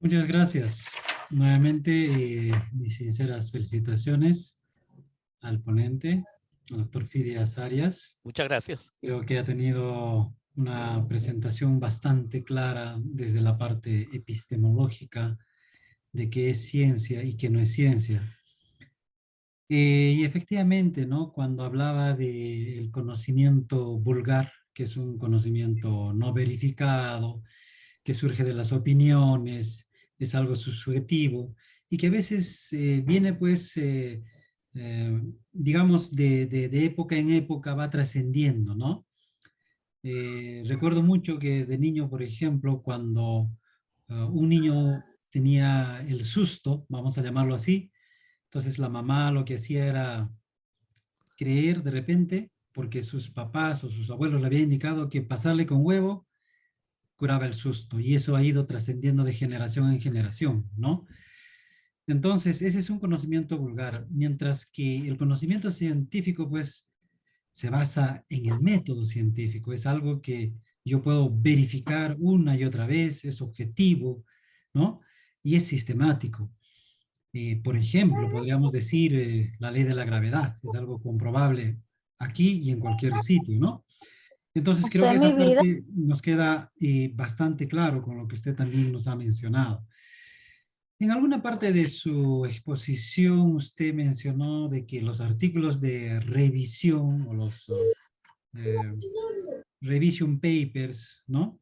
Muchas gracias. Nuevamente, mis sinceras felicitaciones al ponente, al doctor Fidias Arias. Muchas gracias. Creo que ha tenido una presentación bastante clara desde la parte epistemológica de qué es ciencia y qué no es ciencia. Y efectivamente, ¿no? Cuando hablaba del conocimiento vulgar, que es un conocimiento no verificado, que surge de las opiniones, es algo subjetivo, y que a veces viene, pues, digamos, de época en época va trascendiendo, ¿no? Recuerdo mucho que de niño, por ejemplo, cuando un niño tenía el susto, vamos a llamarlo así, entonces la mamá lo que hacía era creer de repente, porque sus papás o sus abuelos le habían indicado que pasarle con huevo curaba el susto, y eso ha ido trascendiendo de generación en generación, ¿no? Entonces, ese es un conocimiento vulgar, mientras que el conocimiento científico, pues, se basa en el método científico, es algo que yo puedo verificar una y otra vez, es objetivo, ¿no? Y es sistemático. Por ejemplo, podríamos decir la ley de la gravedad, es algo comprobable aquí y en cualquier sitio, ¿no? Entonces creo que esa parte nos queda bastante claro con lo que usted también nos ha mencionado. En alguna parte de su exposición usted mencionó de que los artículos de revisión o los revision papers, ¿no?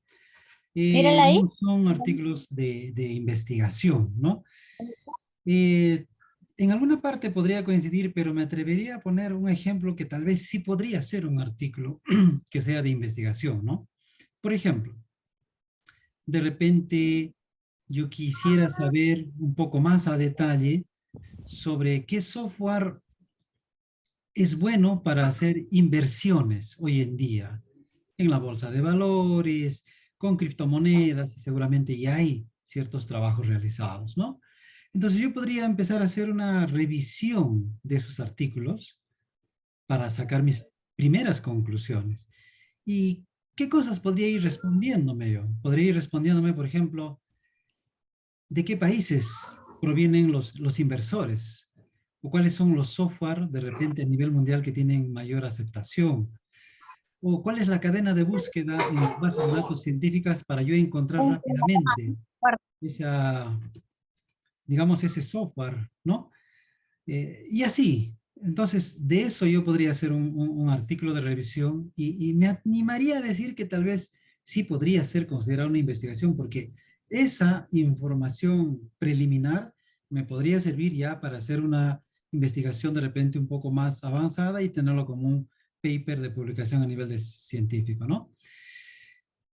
No son artículos de investigación, ¿no? En alguna parte podría coincidir, pero me atrevería a poner un ejemplo que tal vez sí podría ser un artículo que sea de investigación, ¿no? Por ejemplo, de repente yo quisiera saber un poco más a detalle sobre qué software es bueno para hacer inversiones hoy en día en la bolsa de valores, con criptomonedas, y seguramente ya hay ciertos trabajos realizados, ¿no? Entonces yo podría empezar a hacer una revisión de esos artículos para sacar mis primeras conclusiones. ¿Y qué cosas podría ir respondiéndome yo? Podría ir respondiéndome, por ejemplo, ¿de qué países provienen los inversores? ¿O cuáles son los software de repente a nivel mundial que tienen mayor aceptación? ¿O cuál es la cadena de búsqueda en las bases de datos científicas para yo encontrar rápidamente esa, digamos, ese software, ¿no? Y así. Entonces, de eso yo podría hacer un artículo de revisión y me animaría a decir que tal vez sí podría ser considerada una investigación, porque esa información preliminar me podría servir ya para hacer una investigación de repente un poco más avanzada y tenerlo como un paper de publicación a nivel científico, ¿no?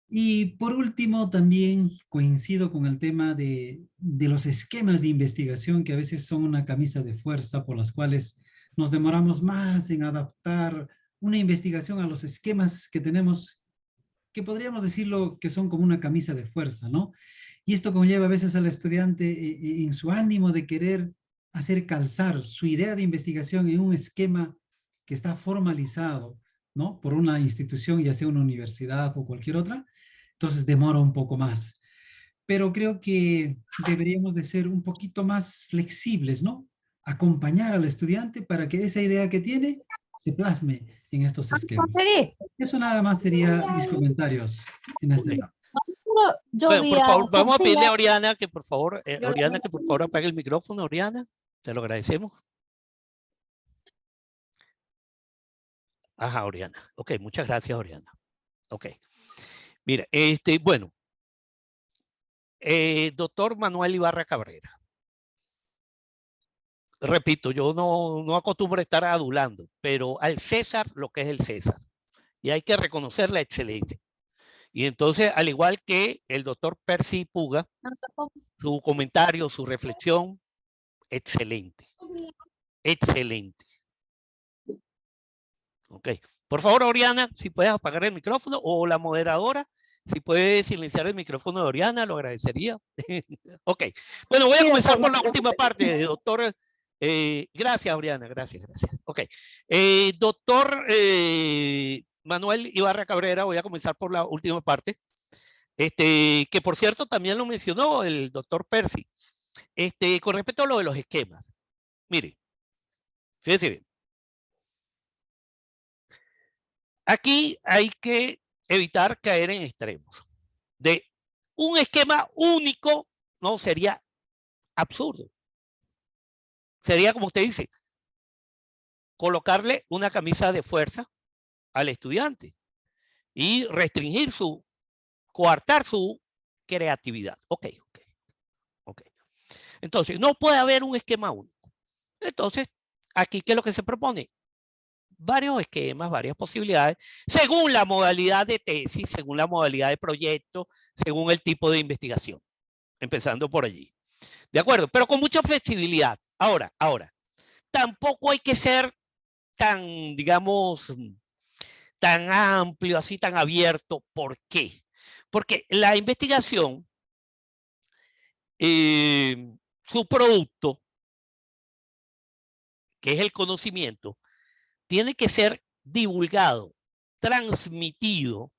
Y por último, también coincido con el tema de los esquemas de investigación que a veces son una camisa de fuerza por las cuales nos demoramos más en adaptar una investigación a los esquemas que tenemos, que podríamos decirlo que son como una camisa de fuerza, ¿no? Y esto conlleva a veces al estudiante en su ánimo de querer hacer calzar su idea de investigación en un esquema que está formalizado, ¿no? Por una institución, ya sea una universidad o cualquier otra, entonces demora un poco más. Pero creo que deberíamos de ser un poquito más flexibles, ¿no? Acompañar al estudiante para que esa idea que tiene se plasme en estos esquemas. Eso nada más sería mis comentarios en este caso. Bueno, por favor, vamos a pedirle a Oriana que por favor, apague el micrófono, Oriana. Te lo agradecemos. Ajá, Oriana. Ok, muchas gracias, Oriana. Ok. Mira, bueno, doctor Manuel Ibarra Cabrera. Repito, yo no acostumbro a estar adulando, pero al César lo que es el César. Y hay que reconocer la excelencia. Y entonces, al igual que el doctor Percy Puga, su comentario, su reflexión, excelente. Excelente. Ok. Por favor, Oriana, si puedes apagar el micrófono, o la moderadora, si puede silenciar el micrófono de Oriana, lo agradecería. Ok. Bueno, voy a comenzar por la última parte, doctor. Gracias, Oriana, gracias. Ok. Doctor Manuel Ibarra Cabrera, voy a comenzar por la última parte. Que por cierto también lo mencionó el doctor Percy. Con respecto a lo de los esquemas. Mire, fíjese bien. Aquí hay que evitar caer en extremos. De un esquema único, no, sería absurdo. Sería, como usted dice, colocarle una camisa de fuerza al estudiante y restringir coartar su creatividad. Ok. Entonces, no puede haber un esquema único. Entonces, aquí, ¿qué es lo que se propone? Varios esquemas, varias posibilidades, según la modalidad de tesis, según la modalidad de proyecto, según el tipo de investigación. Empezando por allí. ¿De acuerdo? Pero con mucha flexibilidad. Ahora, tampoco hay que ser tan, digamos, tan amplio, así tan abierto. ¿Por qué? Porque la investigación, su producto, que es el conocimiento, tiene que ser divulgado, transmitido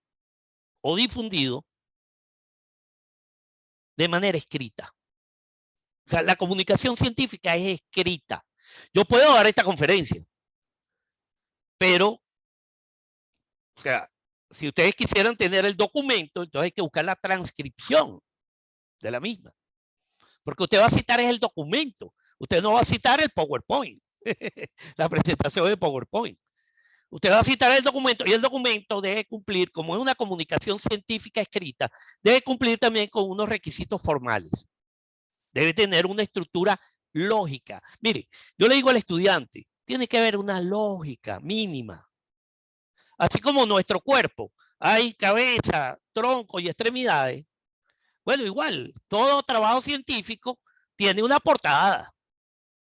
o difundido de manera escrita. O sea, la comunicación científica es escrita. Yo puedo dar esta conferencia, pero, o sea, si ustedes quisieran tener el documento, entonces hay que buscar la transcripción de la misma. Porque usted va a citar es el documento. Usted no va a citar el PowerPoint, la presentación de PowerPoint. Usted va a citar el documento y el documento debe cumplir, como es una comunicación científica escrita, debe cumplir también con unos requisitos formales. Debe tener una estructura lógica. Mire, yo le digo al estudiante, tiene que haber una lógica mínima. Así como nuestro cuerpo, hay cabeza, tronco y extremidades. Bueno, igual, todo trabajo científico tiene una portada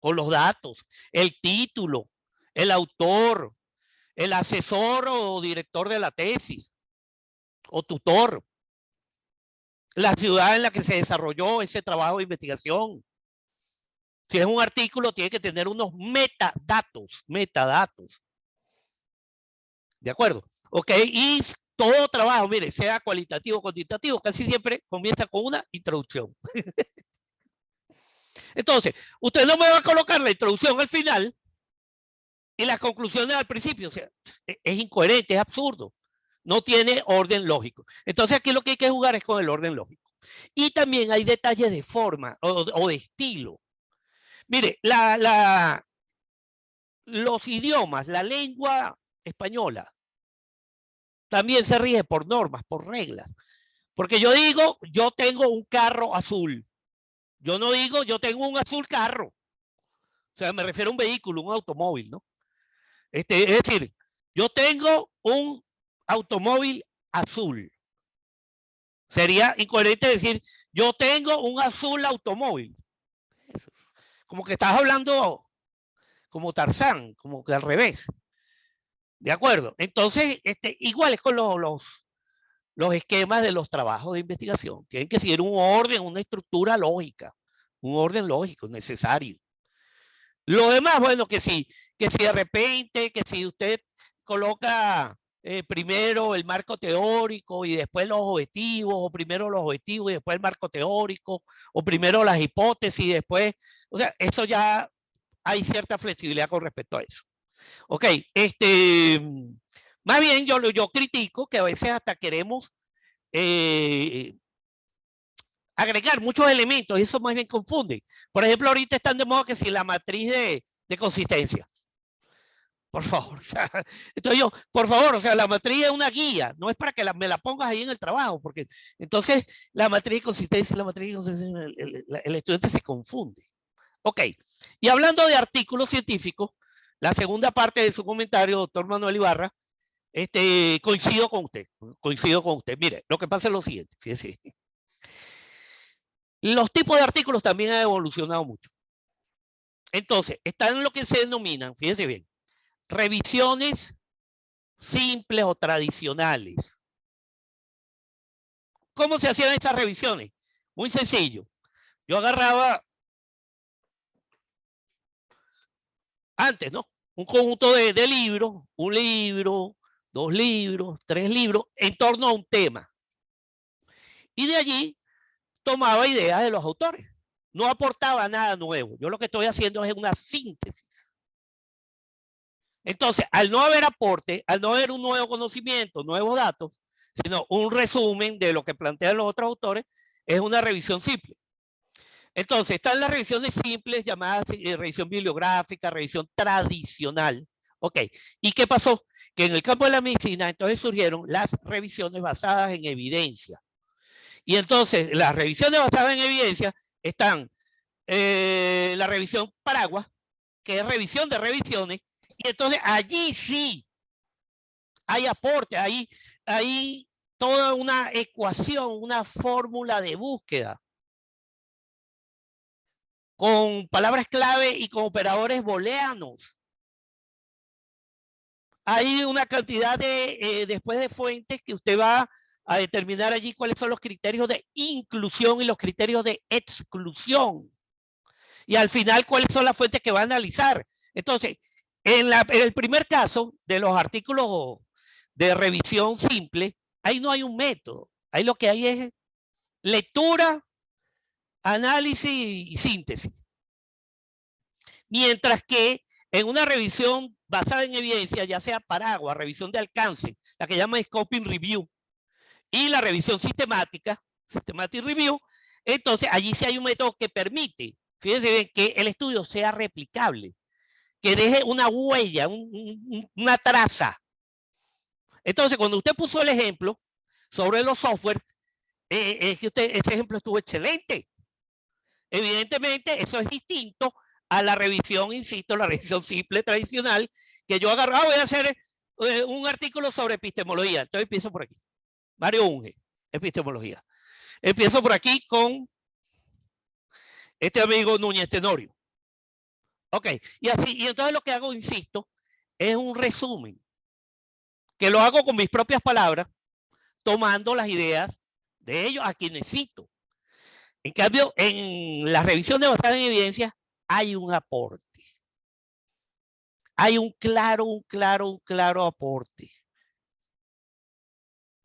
con los datos, el título, el autor, el asesor o director de la tesis o tutor, la ciudad en la que se desarrolló ese trabajo de investigación. Si es un artículo, tiene que tener unos metadatos. ¿De acuerdo? Ok, y todo trabajo, mire, sea cualitativo o cuantitativo, casi siempre comienza con una introducción. Entonces, usted no me va a colocar la introducción al final y las conclusiones al principio. O sea, es incoherente, es absurdo. No tiene orden lógico. Entonces, aquí lo que hay que jugar es con el orden lógico. Y también hay detalles de forma o de estilo. Mire, los idiomas, la lengua española, también se rige por normas, por reglas. Porque yo digo, yo tengo un carro azul. Yo no digo, yo tengo un azul carro. O sea, me refiero a un vehículo, un automóvil, ¿no? Es decir, yo tengo un automóvil azul. Sería incoherente decir, yo tengo un azul automóvil. Como que estás hablando como Tarzán, como que al revés. ¿De acuerdo? Entonces, igual es con los esquemas de los trabajos de investigación. Tienen que seguir un orden, una estructura lógica, un orden lógico necesario. Lo demás, bueno, que si de repente, que si usted coloca primero el marco teórico y después los objetivos, o primero los objetivos y después el marco teórico, o primero las hipótesis y después, o sea, eso ya hay cierta flexibilidad con respecto a eso. Ok, más bien yo critico que a veces hasta queremos agregar muchos elementos y eso más bien confunde. Por ejemplo, ahorita están de moda que si la matriz de consistencia. Por favor. O sea, entonces yo, por favor, o sea, la matriz es una guía, no es para que me la pongas ahí en el trabajo, porque entonces la matriz de consistencia, el estudiante se confunde. Ok, y hablando de artículos científicos, la segunda parte de su comentario, doctor Manuel Ibarra, coincido con usted. Mire, lo que pasa es lo siguiente, fíjese. Los tipos de artículos también han evolucionado mucho. Entonces, están lo que se denominan, fíjense bien, revisiones simples o tradicionales. ¿Cómo se hacían esas revisiones? Muy sencillo. Yo agarraba, antes, ¿no? Un conjunto de libros, un libro, 2 libros, 3 libros, en torno a un tema. Y de allí tomaba ideas de los autores. No aportaba nada nuevo. Yo lo que estoy haciendo es una síntesis. Entonces, al no haber aporte, al no haber un nuevo conocimiento, nuevos datos, sino un resumen de lo que plantean los otros autores, es una revisión simple. Entonces, están las revisiones simples llamadas revisión bibliográfica, revisión tradicional. Ok, ¿y qué pasó? Que en el campo de la medicina entonces surgieron las revisiones basadas en evidencia. Y entonces, las revisiones basadas en evidencia están la revisión paraguas, que es revisión de revisiones, y entonces allí sí hay aporte, hay toda una ecuación, una fórmula de búsqueda con palabras clave y con operadores booleanos. Hay una cantidad de, después de fuentes que usted va a determinar allí cuáles son los criterios de inclusión y los criterios de exclusión. Y al final, cuáles son las fuentes que va a analizar. Entonces, en el primer caso de los artículos de revisión simple, ahí no hay un método. Ahí lo que hay es lectura, análisis y síntesis. Mientras que en una revisión basada en evidencia, ya sea paraguas, revisión de alcance, la que llama Scoping Review, y la revisión sistemática, Systematic Review, entonces allí sí hay un método que permite, fíjense bien, que el estudio sea replicable, que deje una huella, una traza. Entonces, cuando usted puso el ejemplo sobre los software, ese ejemplo estuvo excelente. Evidentemente, eso es distinto a la revisión, insisto, la revisión simple tradicional, que yo agarraba, voy a hacer un artículo sobre epistemología. Entonces empiezo por aquí. Mario Unge, epistemología. Empiezo por aquí con este amigo Núñez Tenorio. Ok, y así, y entonces lo que hago, insisto, es un resumen, que lo hago con mis propias palabras, tomando las ideas de ellos a quienes cito. En cambio, en las revisiones basadas en evidencia, hay un aporte. Hay un claro aporte.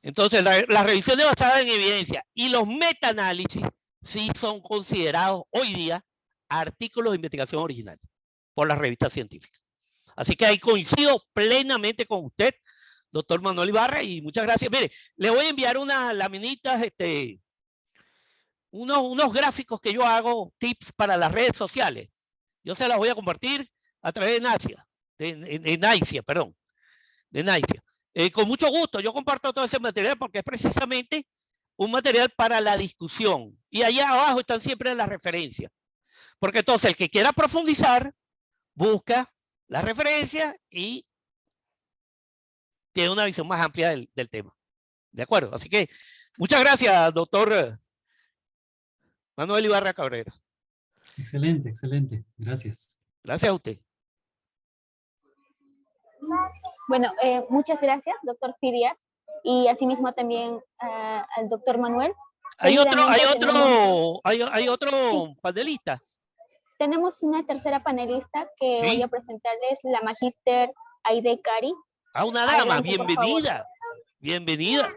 Entonces, las revisiones basadas en evidencia y los metaanálisis sí son considerados hoy día artículos de investigación original por las revistas científicas. Así que ahí coincido plenamente con usted, doctor Manuel Ibarra, y muchas gracias. Mire, le voy a enviar unas laminitas, unos gráficos que yo hago, tips para las redes sociales. Yo se las voy a compartir a través de NAICIA, de NAICIA. Con mucho gusto, yo comparto todo ese material porque es precisamente un material para la discusión. Y allá abajo están siempre las referencias. Porque entonces el que quiera profundizar, busca las referencias y tiene una visión más amplia del tema. ¿De acuerdo? Así que muchas gracias, doctor Manuel Ibarra Cabrera. Excelente, excelente. Gracias. Gracias a usted. Bueno, muchas gracias, doctor Fidias, y asimismo también al doctor Manuel. Hay otro panelista. Tenemos una tercera panelista que ¿Sí? voy a presentarles, la magíster Aide Cari. Una dama, Adelante, bienvenida. Bienvenida.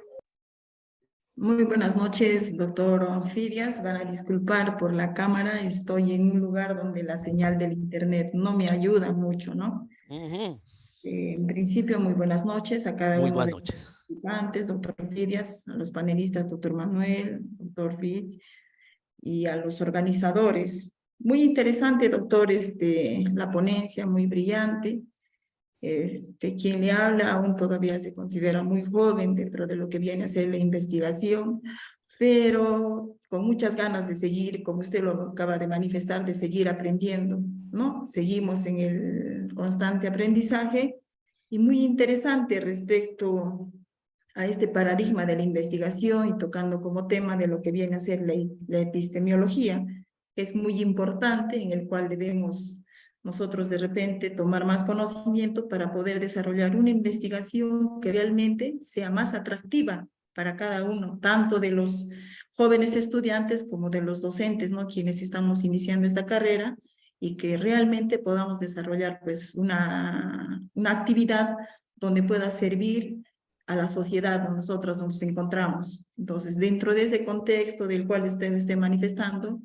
Muy buenas noches, doctor Fidias. Van a disculpar por la cámara. Estoy en un lugar donde la señal del internet no me ayuda mucho, ¿no? En principio, muy buenas noches a cada uno de los participantes, doctor Fidias, a los panelistas, doctor Manuel, doctor Fitz, y a los organizadores. Muy interesante, doctor, la ponencia, muy brillante. Quien le habla aún todavía se considera muy joven dentro de lo que viene a ser la investigación, pero con muchas ganas de seguir, como usted lo acaba de manifestar, de seguir aprendiendo, ¿no? Seguimos en el constante aprendizaje y muy interesante respecto a este paradigma de la investigación y tocando como tema de lo que viene a ser la epistemología, que es muy importante, en el cual debemos nosotros de repente tomar más conocimiento para poder desarrollar una investigación que realmente sea más atractiva para cada uno, tanto de los jóvenes estudiantes como de los docentes, ¿no? Quienes estamos iniciando esta carrera y que realmente podamos desarrollar pues una actividad donde pueda servir a la sociedad donde nosotros nos encontramos. Entonces, dentro de ese contexto del cual usted me esté manifestando,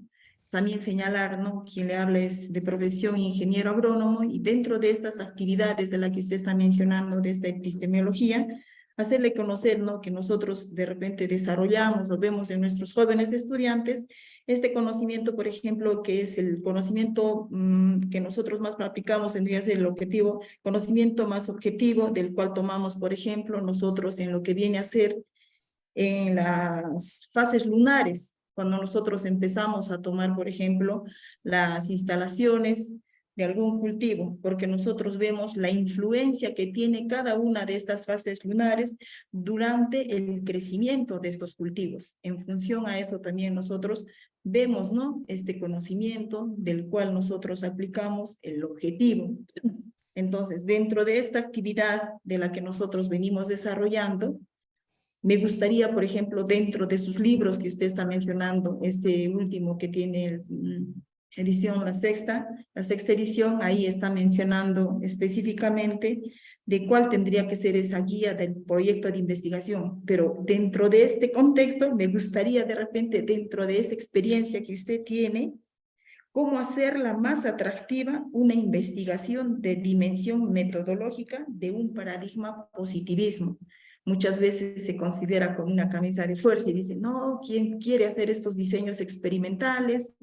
también señalar, ¿no? Quien le habla es de profesión ingeniero agrónomo y dentro de estas actividades de la que usted está mencionando, de esta epistemología, hacerle conocer, ¿no? Que nosotros de repente desarrollamos o vemos en nuestros jóvenes estudiantes este conocimiento, por ejemplo, que es el conocimiento que nosotros más practicamos, tendría que ser el objetivo, conocimiento más objetivo, del cual tomamos, por ejemplo, nosotros en lo que viene a ser en las fases lunares, cuando nosotros empezamos a tomar, por ejemplo, las instalaciones de algún cultivo, porque nosotros vemos la influencia que tiene cada una de estas fases lunares durante el crecimiento de estos cultivos. En función a eso también nosotros vemos, ¿no? Este conocimiento del cual nosotros aplicamos el objetivo. Entonces, dentro de esta actividad de la que nosotros venimos desarrollando, me gustaría, por ejemplo, dentro de sus libros que usted está mencionando, este último que tiene edición, la sexta edición, ahí está mencionando específicamente de cuál tendría que ser esa guía del proyecto de investigación, pero dentro de este contexto, me gustaría de repente, dentro de esa experiencia que usted tiene, cómo hacerla más atractiva una investigación de dimensión metodológica de un paradigma positivismo. Muchas veces se considera como una camisa de fuerza y dice, no, ¿quién quiere hacer estos diseños experimentales?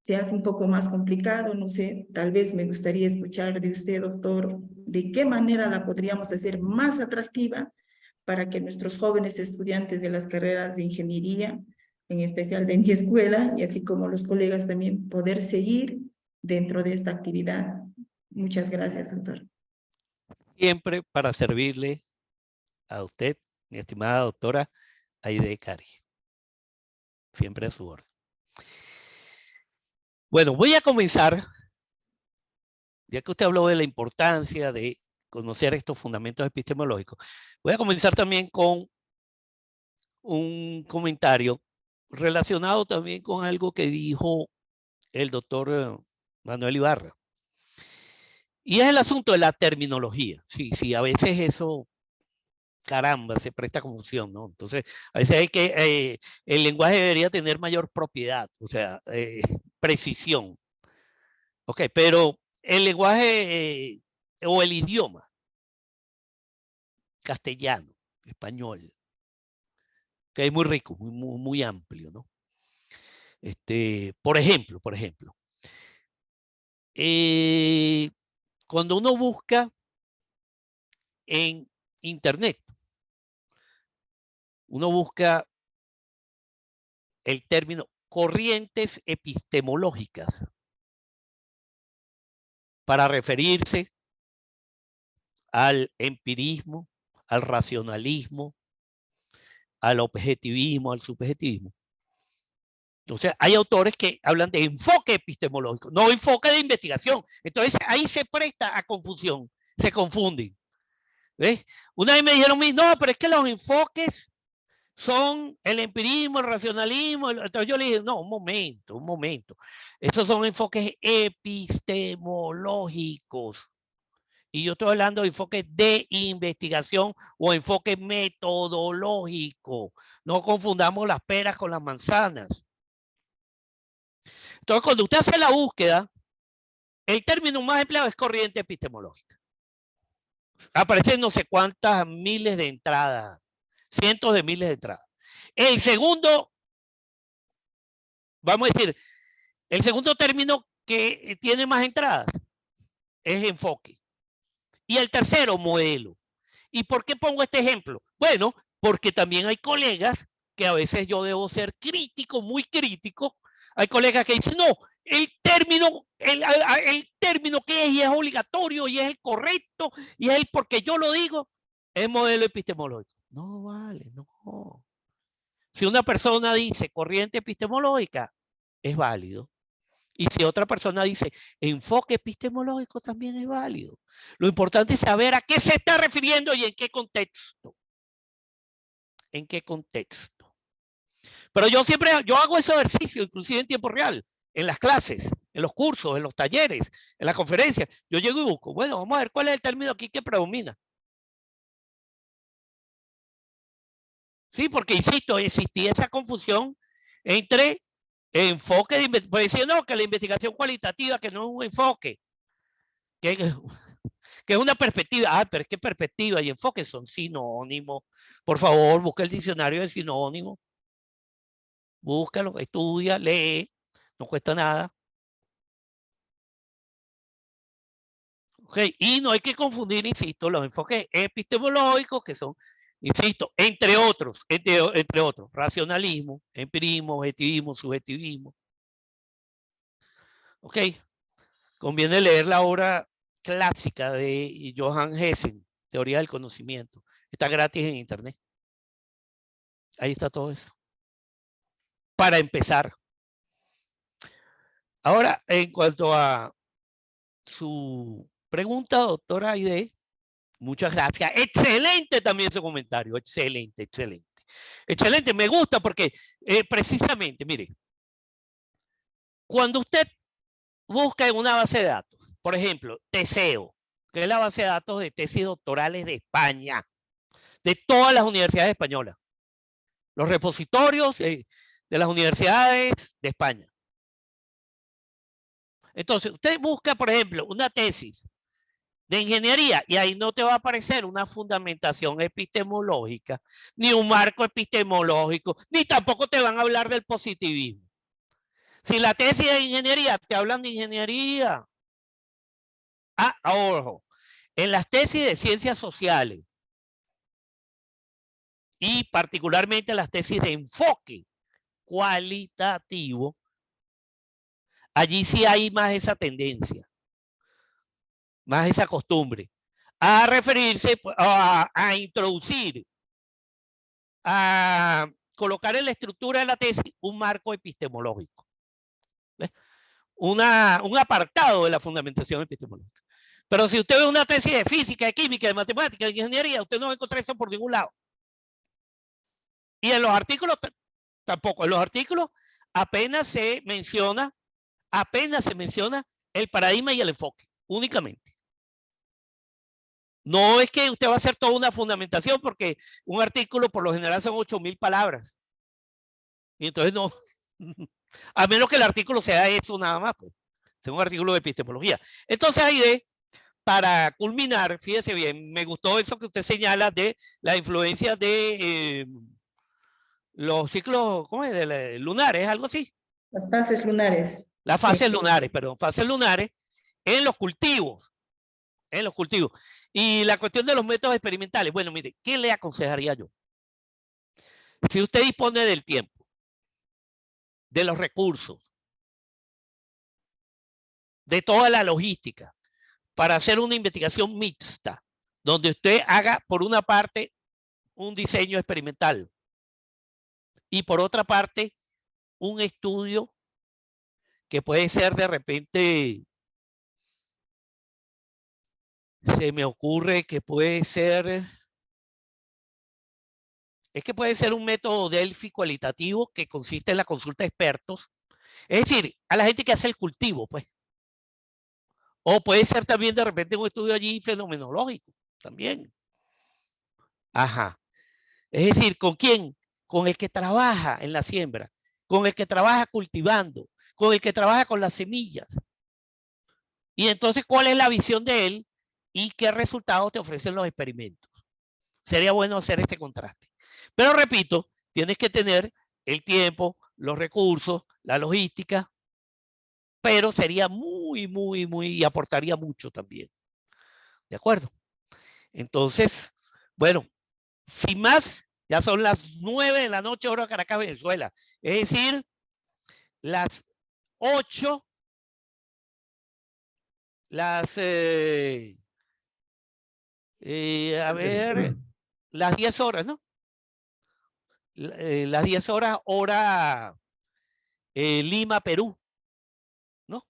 Se hace un poco más complicado, no sé, tal vez me gustaría escuchar de usted, doctor, de qué manera la podríamos hacer más atractiva para que nuestros jóvenes estudiantes de las carreras de ingeniería, en especial de mi escuela, y así como los colegas también, poder seguir dentro de esta actividad. Muchas gracias, doctor. Siempre para servirle a usted, mi estimada doctora Aide Cari. Siempre a su orden. Bueno, voy a comenzar, ya que usted habló de la importancia de conocer estos fundamentos epistemológicos, voy a comenzar también con un comentario relacionado también con algo que dijo el doctor Manuel Ibarra. Y es el asunto de la terminología. Sí, a veces eso, caramba, se presta confusión, ¿no? Entonces, a veces hay que, el lenguaje debería tener mayor propiedad, o sea, precisión. Ok, pero el lenguaje o el idioma, castellano, español, que es muy rico, muy amplio, ¿no? Por ejemplo, cuando uno busca en internet, uno busca el término corrientes epistemológicas para referirse al empirismo, al racionalismo, al objetivismo, al subjetivismo. Entonces, hay autores que hablan de enfoque epistemológico, no enfoque de investigación. Entonces, ahí se presta a confusión, se confunden. ¿Ves? Una vez me dijeron, no, pero es que los enfoques son el empirismo, el racionalismo. Entonces yo le dije, no, un momento. Esos son enfoques epistemológicos. Y yo estoy hablando de enfoque de investigación o enfoque metodológico. No confundamos las peras con las manzanas. Entonces, cuando usted hace la búsqueda, el término más empleado es corriente epistemológica. Aparecen no sé cuántas miles de entradas, cientos de miles de entradas. El segundo, vamos a decir, el segundo término que tiene más entradas es enfoque. Y el tercero, modelo. ¿Y por qué pongo este ejemplo? Bueno, porque también hay colegas que a veces yo debo ser crítico, muy crítico. Hay colegas que dicen, no, el término que es y es obligatorio y es el correcto y es el porque yo lo digo, es modelo epistemológico. No vale, no. Si una persona dice corriente epistemológica, es válido. Y si otra persona dice enfoque epistemológico, también es válido. Lo importante es saber a qué se está refiriendo y en qué contexto. ¿En qué contexto? Pero yo hago ese ejercicio, inclusive en tiempo real, en las clases, en los cursos, en los talleres, en las conferencias. Yo llego y busco, bueno, vamos a ver cuál es el término aquí que predomina. Sí, porque insisto, existía esa confusión entre enfoque de investigación. Pues decir, no, que la investigación cualitativa, que no es un enfoque, que es una perspectiva. Ah, pero es que perspectiva y enfoque son sinónimos. Por favor, busca el diccionario de sinónimos. Búscalo, estudia, lee, no cuesta nada. Okay. Y no hay que confundir, insisto, los enfoques epistemológicos, que son, insisto, entre otros, racionalismo, empirismo, objetivismo, subjetivismo. Ok, conviene leer la obra clásica de Johann Hessen, Teoría del Conocimiento. Está gratis en internet. Ahí está todo eso. Para empezar. Ahora, en cuanto a su pregunta, doctora Aide, muchas gracias. Excelente también su comentario. Excelente, excelente. Excelente, me gusta porque precisamente, mire, cuando usted busca en una base de datos, por ejemplo, TESEO, que es la base de datos de tesis doctorales de España, de todas las universidades españolas, los repositorios de las universidades de España. Entonces, usted busca, por ejemplo, una tesis de ingeniería y ahí no te va a aparecer una fundamentación epistemológica, ni un marco epistemológico, ni tampoco te van a hablar del positivismo. Si la tesis de ingeniería, te hablan de ingeniería. Ah, ojo, en las tesis de ciencias sociales y particularmente las tesis de enfoque cualitativo, allí sí hay más esa tendencia, más esa costumbre, a referirse, a introducir, a colocar en la estructura de la tesis un marco epistemológico. ¿Ves? Un apartado de la fundamentación epistemológica. Pero si usted ve una tesis de física, de química, de matemática, de ingeniería, usted no va a encontrar eso por ningún lado. Y en los artículos tampoco. En los artículos apenas se menciona el paradigma y el enfoque, únicamente. No es que usted va a hacer toda una fundamentación porque un artículo por lo general son 8.000 palabras. Y entonces no, a menos que el artículo sea eso nada más, pues, sea un artículo de epistemología. Entonces ahí para culminar, fíjese bien, me gustó eso que usted señala de la influencia de los ciclos, ¿cómo es? De lunares, algo así. Las fases lunares. Las fases lunares, perdón, fases lunares en los cultivos. En los cultivos. Y la cuestión de los métodos experimentales. Bueno, mire, ¿qué le aconsejaría yo? Si usted dispone del tiempo, de los recursos, de toda la logística, para hacer una investigación mixta, donde usted haga, por una parte, un diseño experimental y por otra parte, un estudio que puede ser de repente, se me ocurre que puede ser, es que puede ser un método Delphi cualitativo que consiste en la consulta de expertos, es decir, a la gente que hace el cultivo, pues. O puede ser también de repente un estudio allí fenomenológico, también. Ajá. Es decir, ¿con quién? Con el que trabaja en la siembra, con el que trabaja cultivando, con el que trabaja con las semillas. Y entonces, ¿cuál es la visión de él y qué resultados te ofrecen los experimentos? Sería bueno hacer este contraste. Pero repito, tienes que tener el tiempo, los recursos, la logística, pero sería muy, y aportaría mucho también. ¿De acuerdo? Entonces, bueno, sin más, ya son las 9 de la noche, hora de Caracas, Venezuela. Es decir, las 8, las, a ver, las 10 horas, ¿no? Las 10 horas, hora Lima, Perú, ¿no?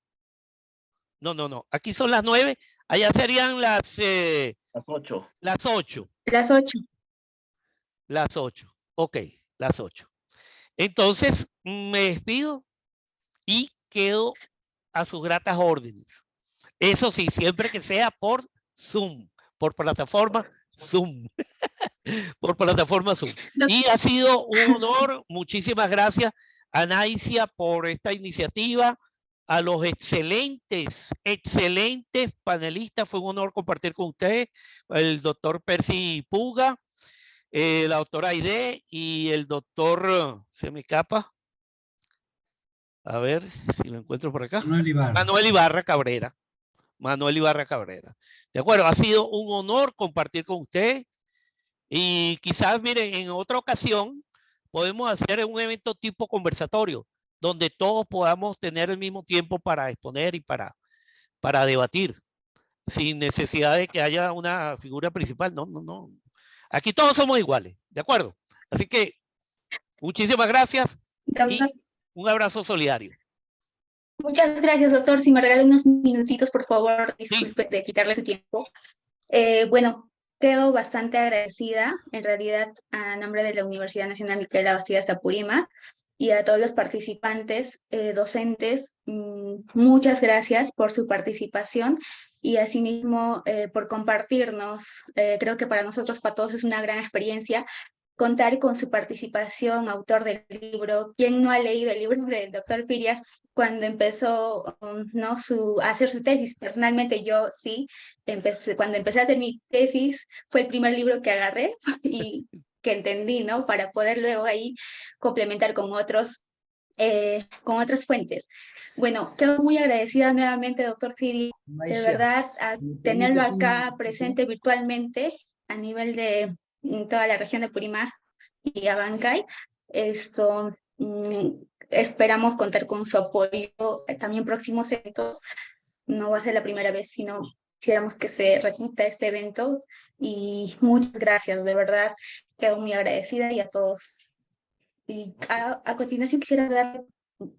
No. Aquí son las 9, allá serían las 8. Las 8. Las 8. Las 8. Ok, las 8. Entonces, me despido y quedo a sus gratas órdenes. Eso sí, siempre que sea por Zoom, por plataforma Zoom. Por plataforma Zoom. Y ha sido un honor. Muchísimas gracias a Naicia por esta iniciativa, a los excelentes panelistas. Fue un honor compartir con ustedes, el doctor Percy Puga, la doctora Aide y el doctor, se me escapa, a ver si lo encuentro por acá. Manuel Ibarra Cabrera. Manuel Ibarra Cabrera. De acuerdo, ha sido un honor compartir con ustedes. Y quizás, miren, en otra ocasión podemos hacer un evento tipo conversatorio, donde todos podamos tener el mismo tiempo para exponer y para debatir, sin necesidad de que haya una figura principal. No. Aquí todos somos iguales, ¿de acuerdo? Así que, muchísimas gracias y un abrazo solidario. Muchas gracias, doctor. Si me regala unos minutitos, por favor, disculpe de quitarle su tiempo. Bueno, quedo bastante agradecida, en realidad, a nombre de la Universidad Nacional Micaela Bastidas Apurímac y a todos los participantes, docentes. Muchas gracias por su participación y asimismo por compartirnos. Creo que para nosotros, para todos, es una gran experiencia contar con su participación, autor del libro. ¿Quién no ha leído el libro del doctor Firias cuando empezó ¿no? a hacer su tesis? Personalmente yo sí, cuando empecé a hacer mi tesis fue el primer libro que agarré y que entendí, ¿no? Para poder luego ahí complementar con otras fuentes. Bueno, quedo muy agradecida nuevamente, doctor Firias, de verdad, a tenerlo acá presente virtualmente a nivel de toda la región de Purímac y Abancay. Esperamos contar con su apoyo también próximos eventos. No va a ser la primera vez, sino quisiéramos que se repita este evento. Y muchas gracias, de verdad, quedo muy agradecida y a todos. Y a continuación quisiera dar,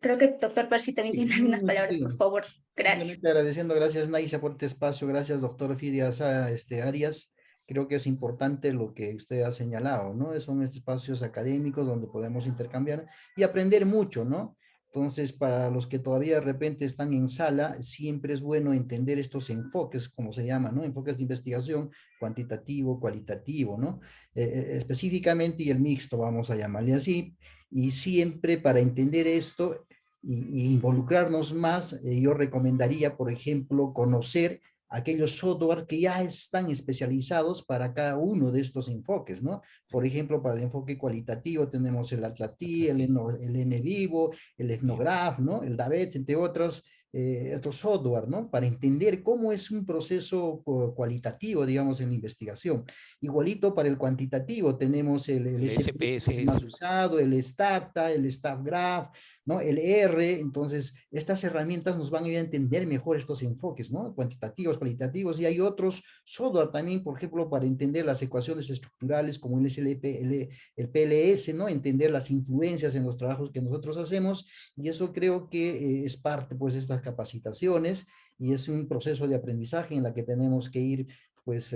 creo que el doctor Percy también tiene algunas palabras, por favor. Gracias. Simplemente agradeciendo, gracias Naicia por este espacio, gracias doctor Firias Arias. Creo que es importante lo que usted ha señalado, ¿no? Son espacios académicos donde podemos intercambiar y aprender mucho, ¿no? Entonces, para los que todavía de repente están en sala, siempre es bueno entender estos enfoques, como se llama, ¿no? Enfoques de investigación, cuantitativo, cualitativo, ¿no? Específicamente, y el mixto, vamos a llamarle así, y siempre para entender esto y involucrarnos más, yo recomendaría, por ejemplo, conocer aquellos software que ya están especializados para cada uno de estos enfoques, ¿no? Por ejemplo, para el enfoque cualitativo tenemos el Atlati, el NVivo, el Ethnograph, ¿no? El DAVETS, entre otros software, ¿no? Para entender cómo es un proceso cualitativo, digamos, en la investigación. Igualito para el cuantitativo tenemos el SPS, que es más usado, el STATA, el StaffGraph, ¿no? El R. Entonces, estas herramientas nos van a ayudar a entender mejor estos enfoques, ¿no? Cuantitativos, cualitativos, y hay otros software también, por ejemplo, para entender las ecuaciones estructurales como el el PLS, ¿no? Entender las influencias en los trabajos que nosotros hacemos, y eso creo que es parte, pues, de estas capacitaciones, y es un proceso de aprendizaje en la que tenemos que ir pues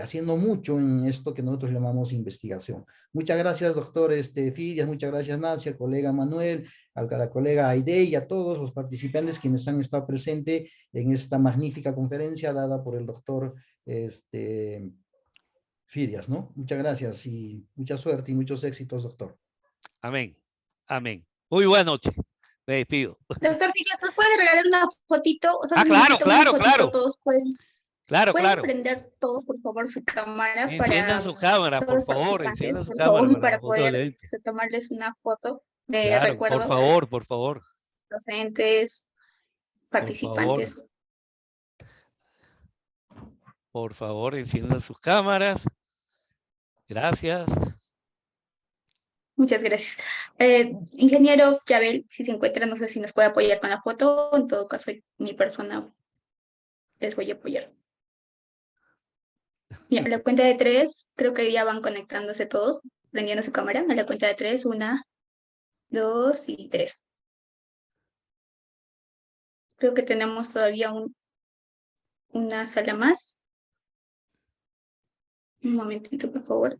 haciendo mucho en esto que nosotros llamamos investigación. Muchas gracias, doctor Firias, muchas gracias, Nancy, al colega Manuel, a la colega Aide y a todos los participantes quienes han estado presentes en esta magnífica conferencia dada por el doctor Firias, ¿no? Muchas gracias y mucha suerte y muchos éxitos, doctor. Amén, amén. Muy buena noche. Me despido. Doctor Firias, ¿nos puede regalar una fotito? O sea, claro. Todos pueden. Claro. prender todos, por favor, su cámara Enciendan su cámara, por favor, enciendan su cámara para poder tomarles una foto de recuerdo. Por favor. Docentes, participantes. Por favor, enciendan sus cámaras. Gracias. Muchas gracias. Ingeniero Yabel, si se encuentra, no sé si nos puede apoyar con la foto. En todo caso, mi persona les voy a apoyar. Ya, a la cuenta de 3, creo que ya van conectándose todos, prendiendo su cámara. A la cuenta de 3, 1, 2 y 3. Creo que tenemos todavía una sala más. Un momentito, por favor.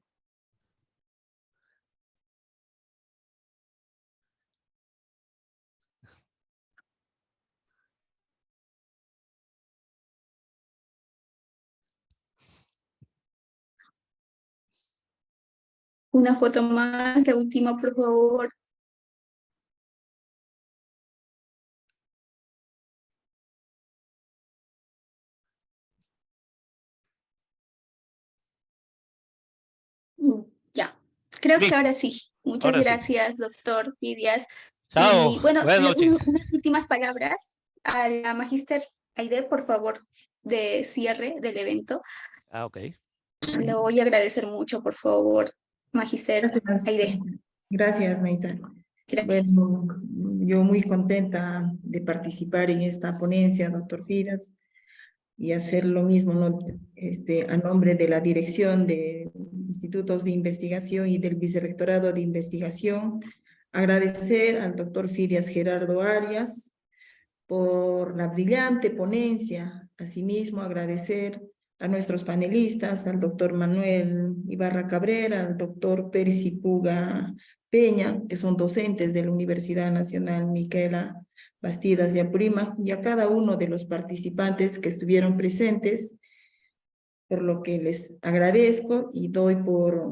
Una foto más, la última, por favor. Ya, creo que Listo. ahora sí. Muchas Ahora sí. gracias, doctor Fidias. Chao. Y bueno, Buenas noches. unas últimas palabras a la magíster Aide, por favor, de cierre del evento. Ah, ok. Le voy a agradecer mucho, por favor, magíster Aide. Gracias, Neisa. Gracias. Bueno, yo muy contenta de participar en esta ponencia, doctor Fidias, y hacer lo mismo, ¿no? A nombre de la Dirección de Institutos de Investigación y del Vicerrectorado de Investigación, agradecer al doctor Fidias Gerardo Arias por la brillante ponencia. Asimismo, agradecer a nuestros panelistas, al doctor Manuel Ibarra Cabrera, al doctor Percy Puga Peña, que son docentes de la Universidad Nacional Micaela Bastidas de Apurímac, y a cada uno de los participantes que estuvieron presentes, por lo que les agradezco y doy por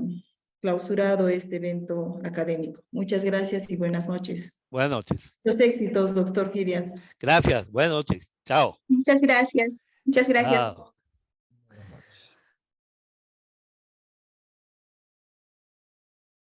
clausurado este evento académico. Muchas gracias y buenas noches. Buenas noches. Muchos éxitos, doctor Fidias. Gracias. Buenas noches. Chao. Muchas gracias. Muchas gracias. Chao.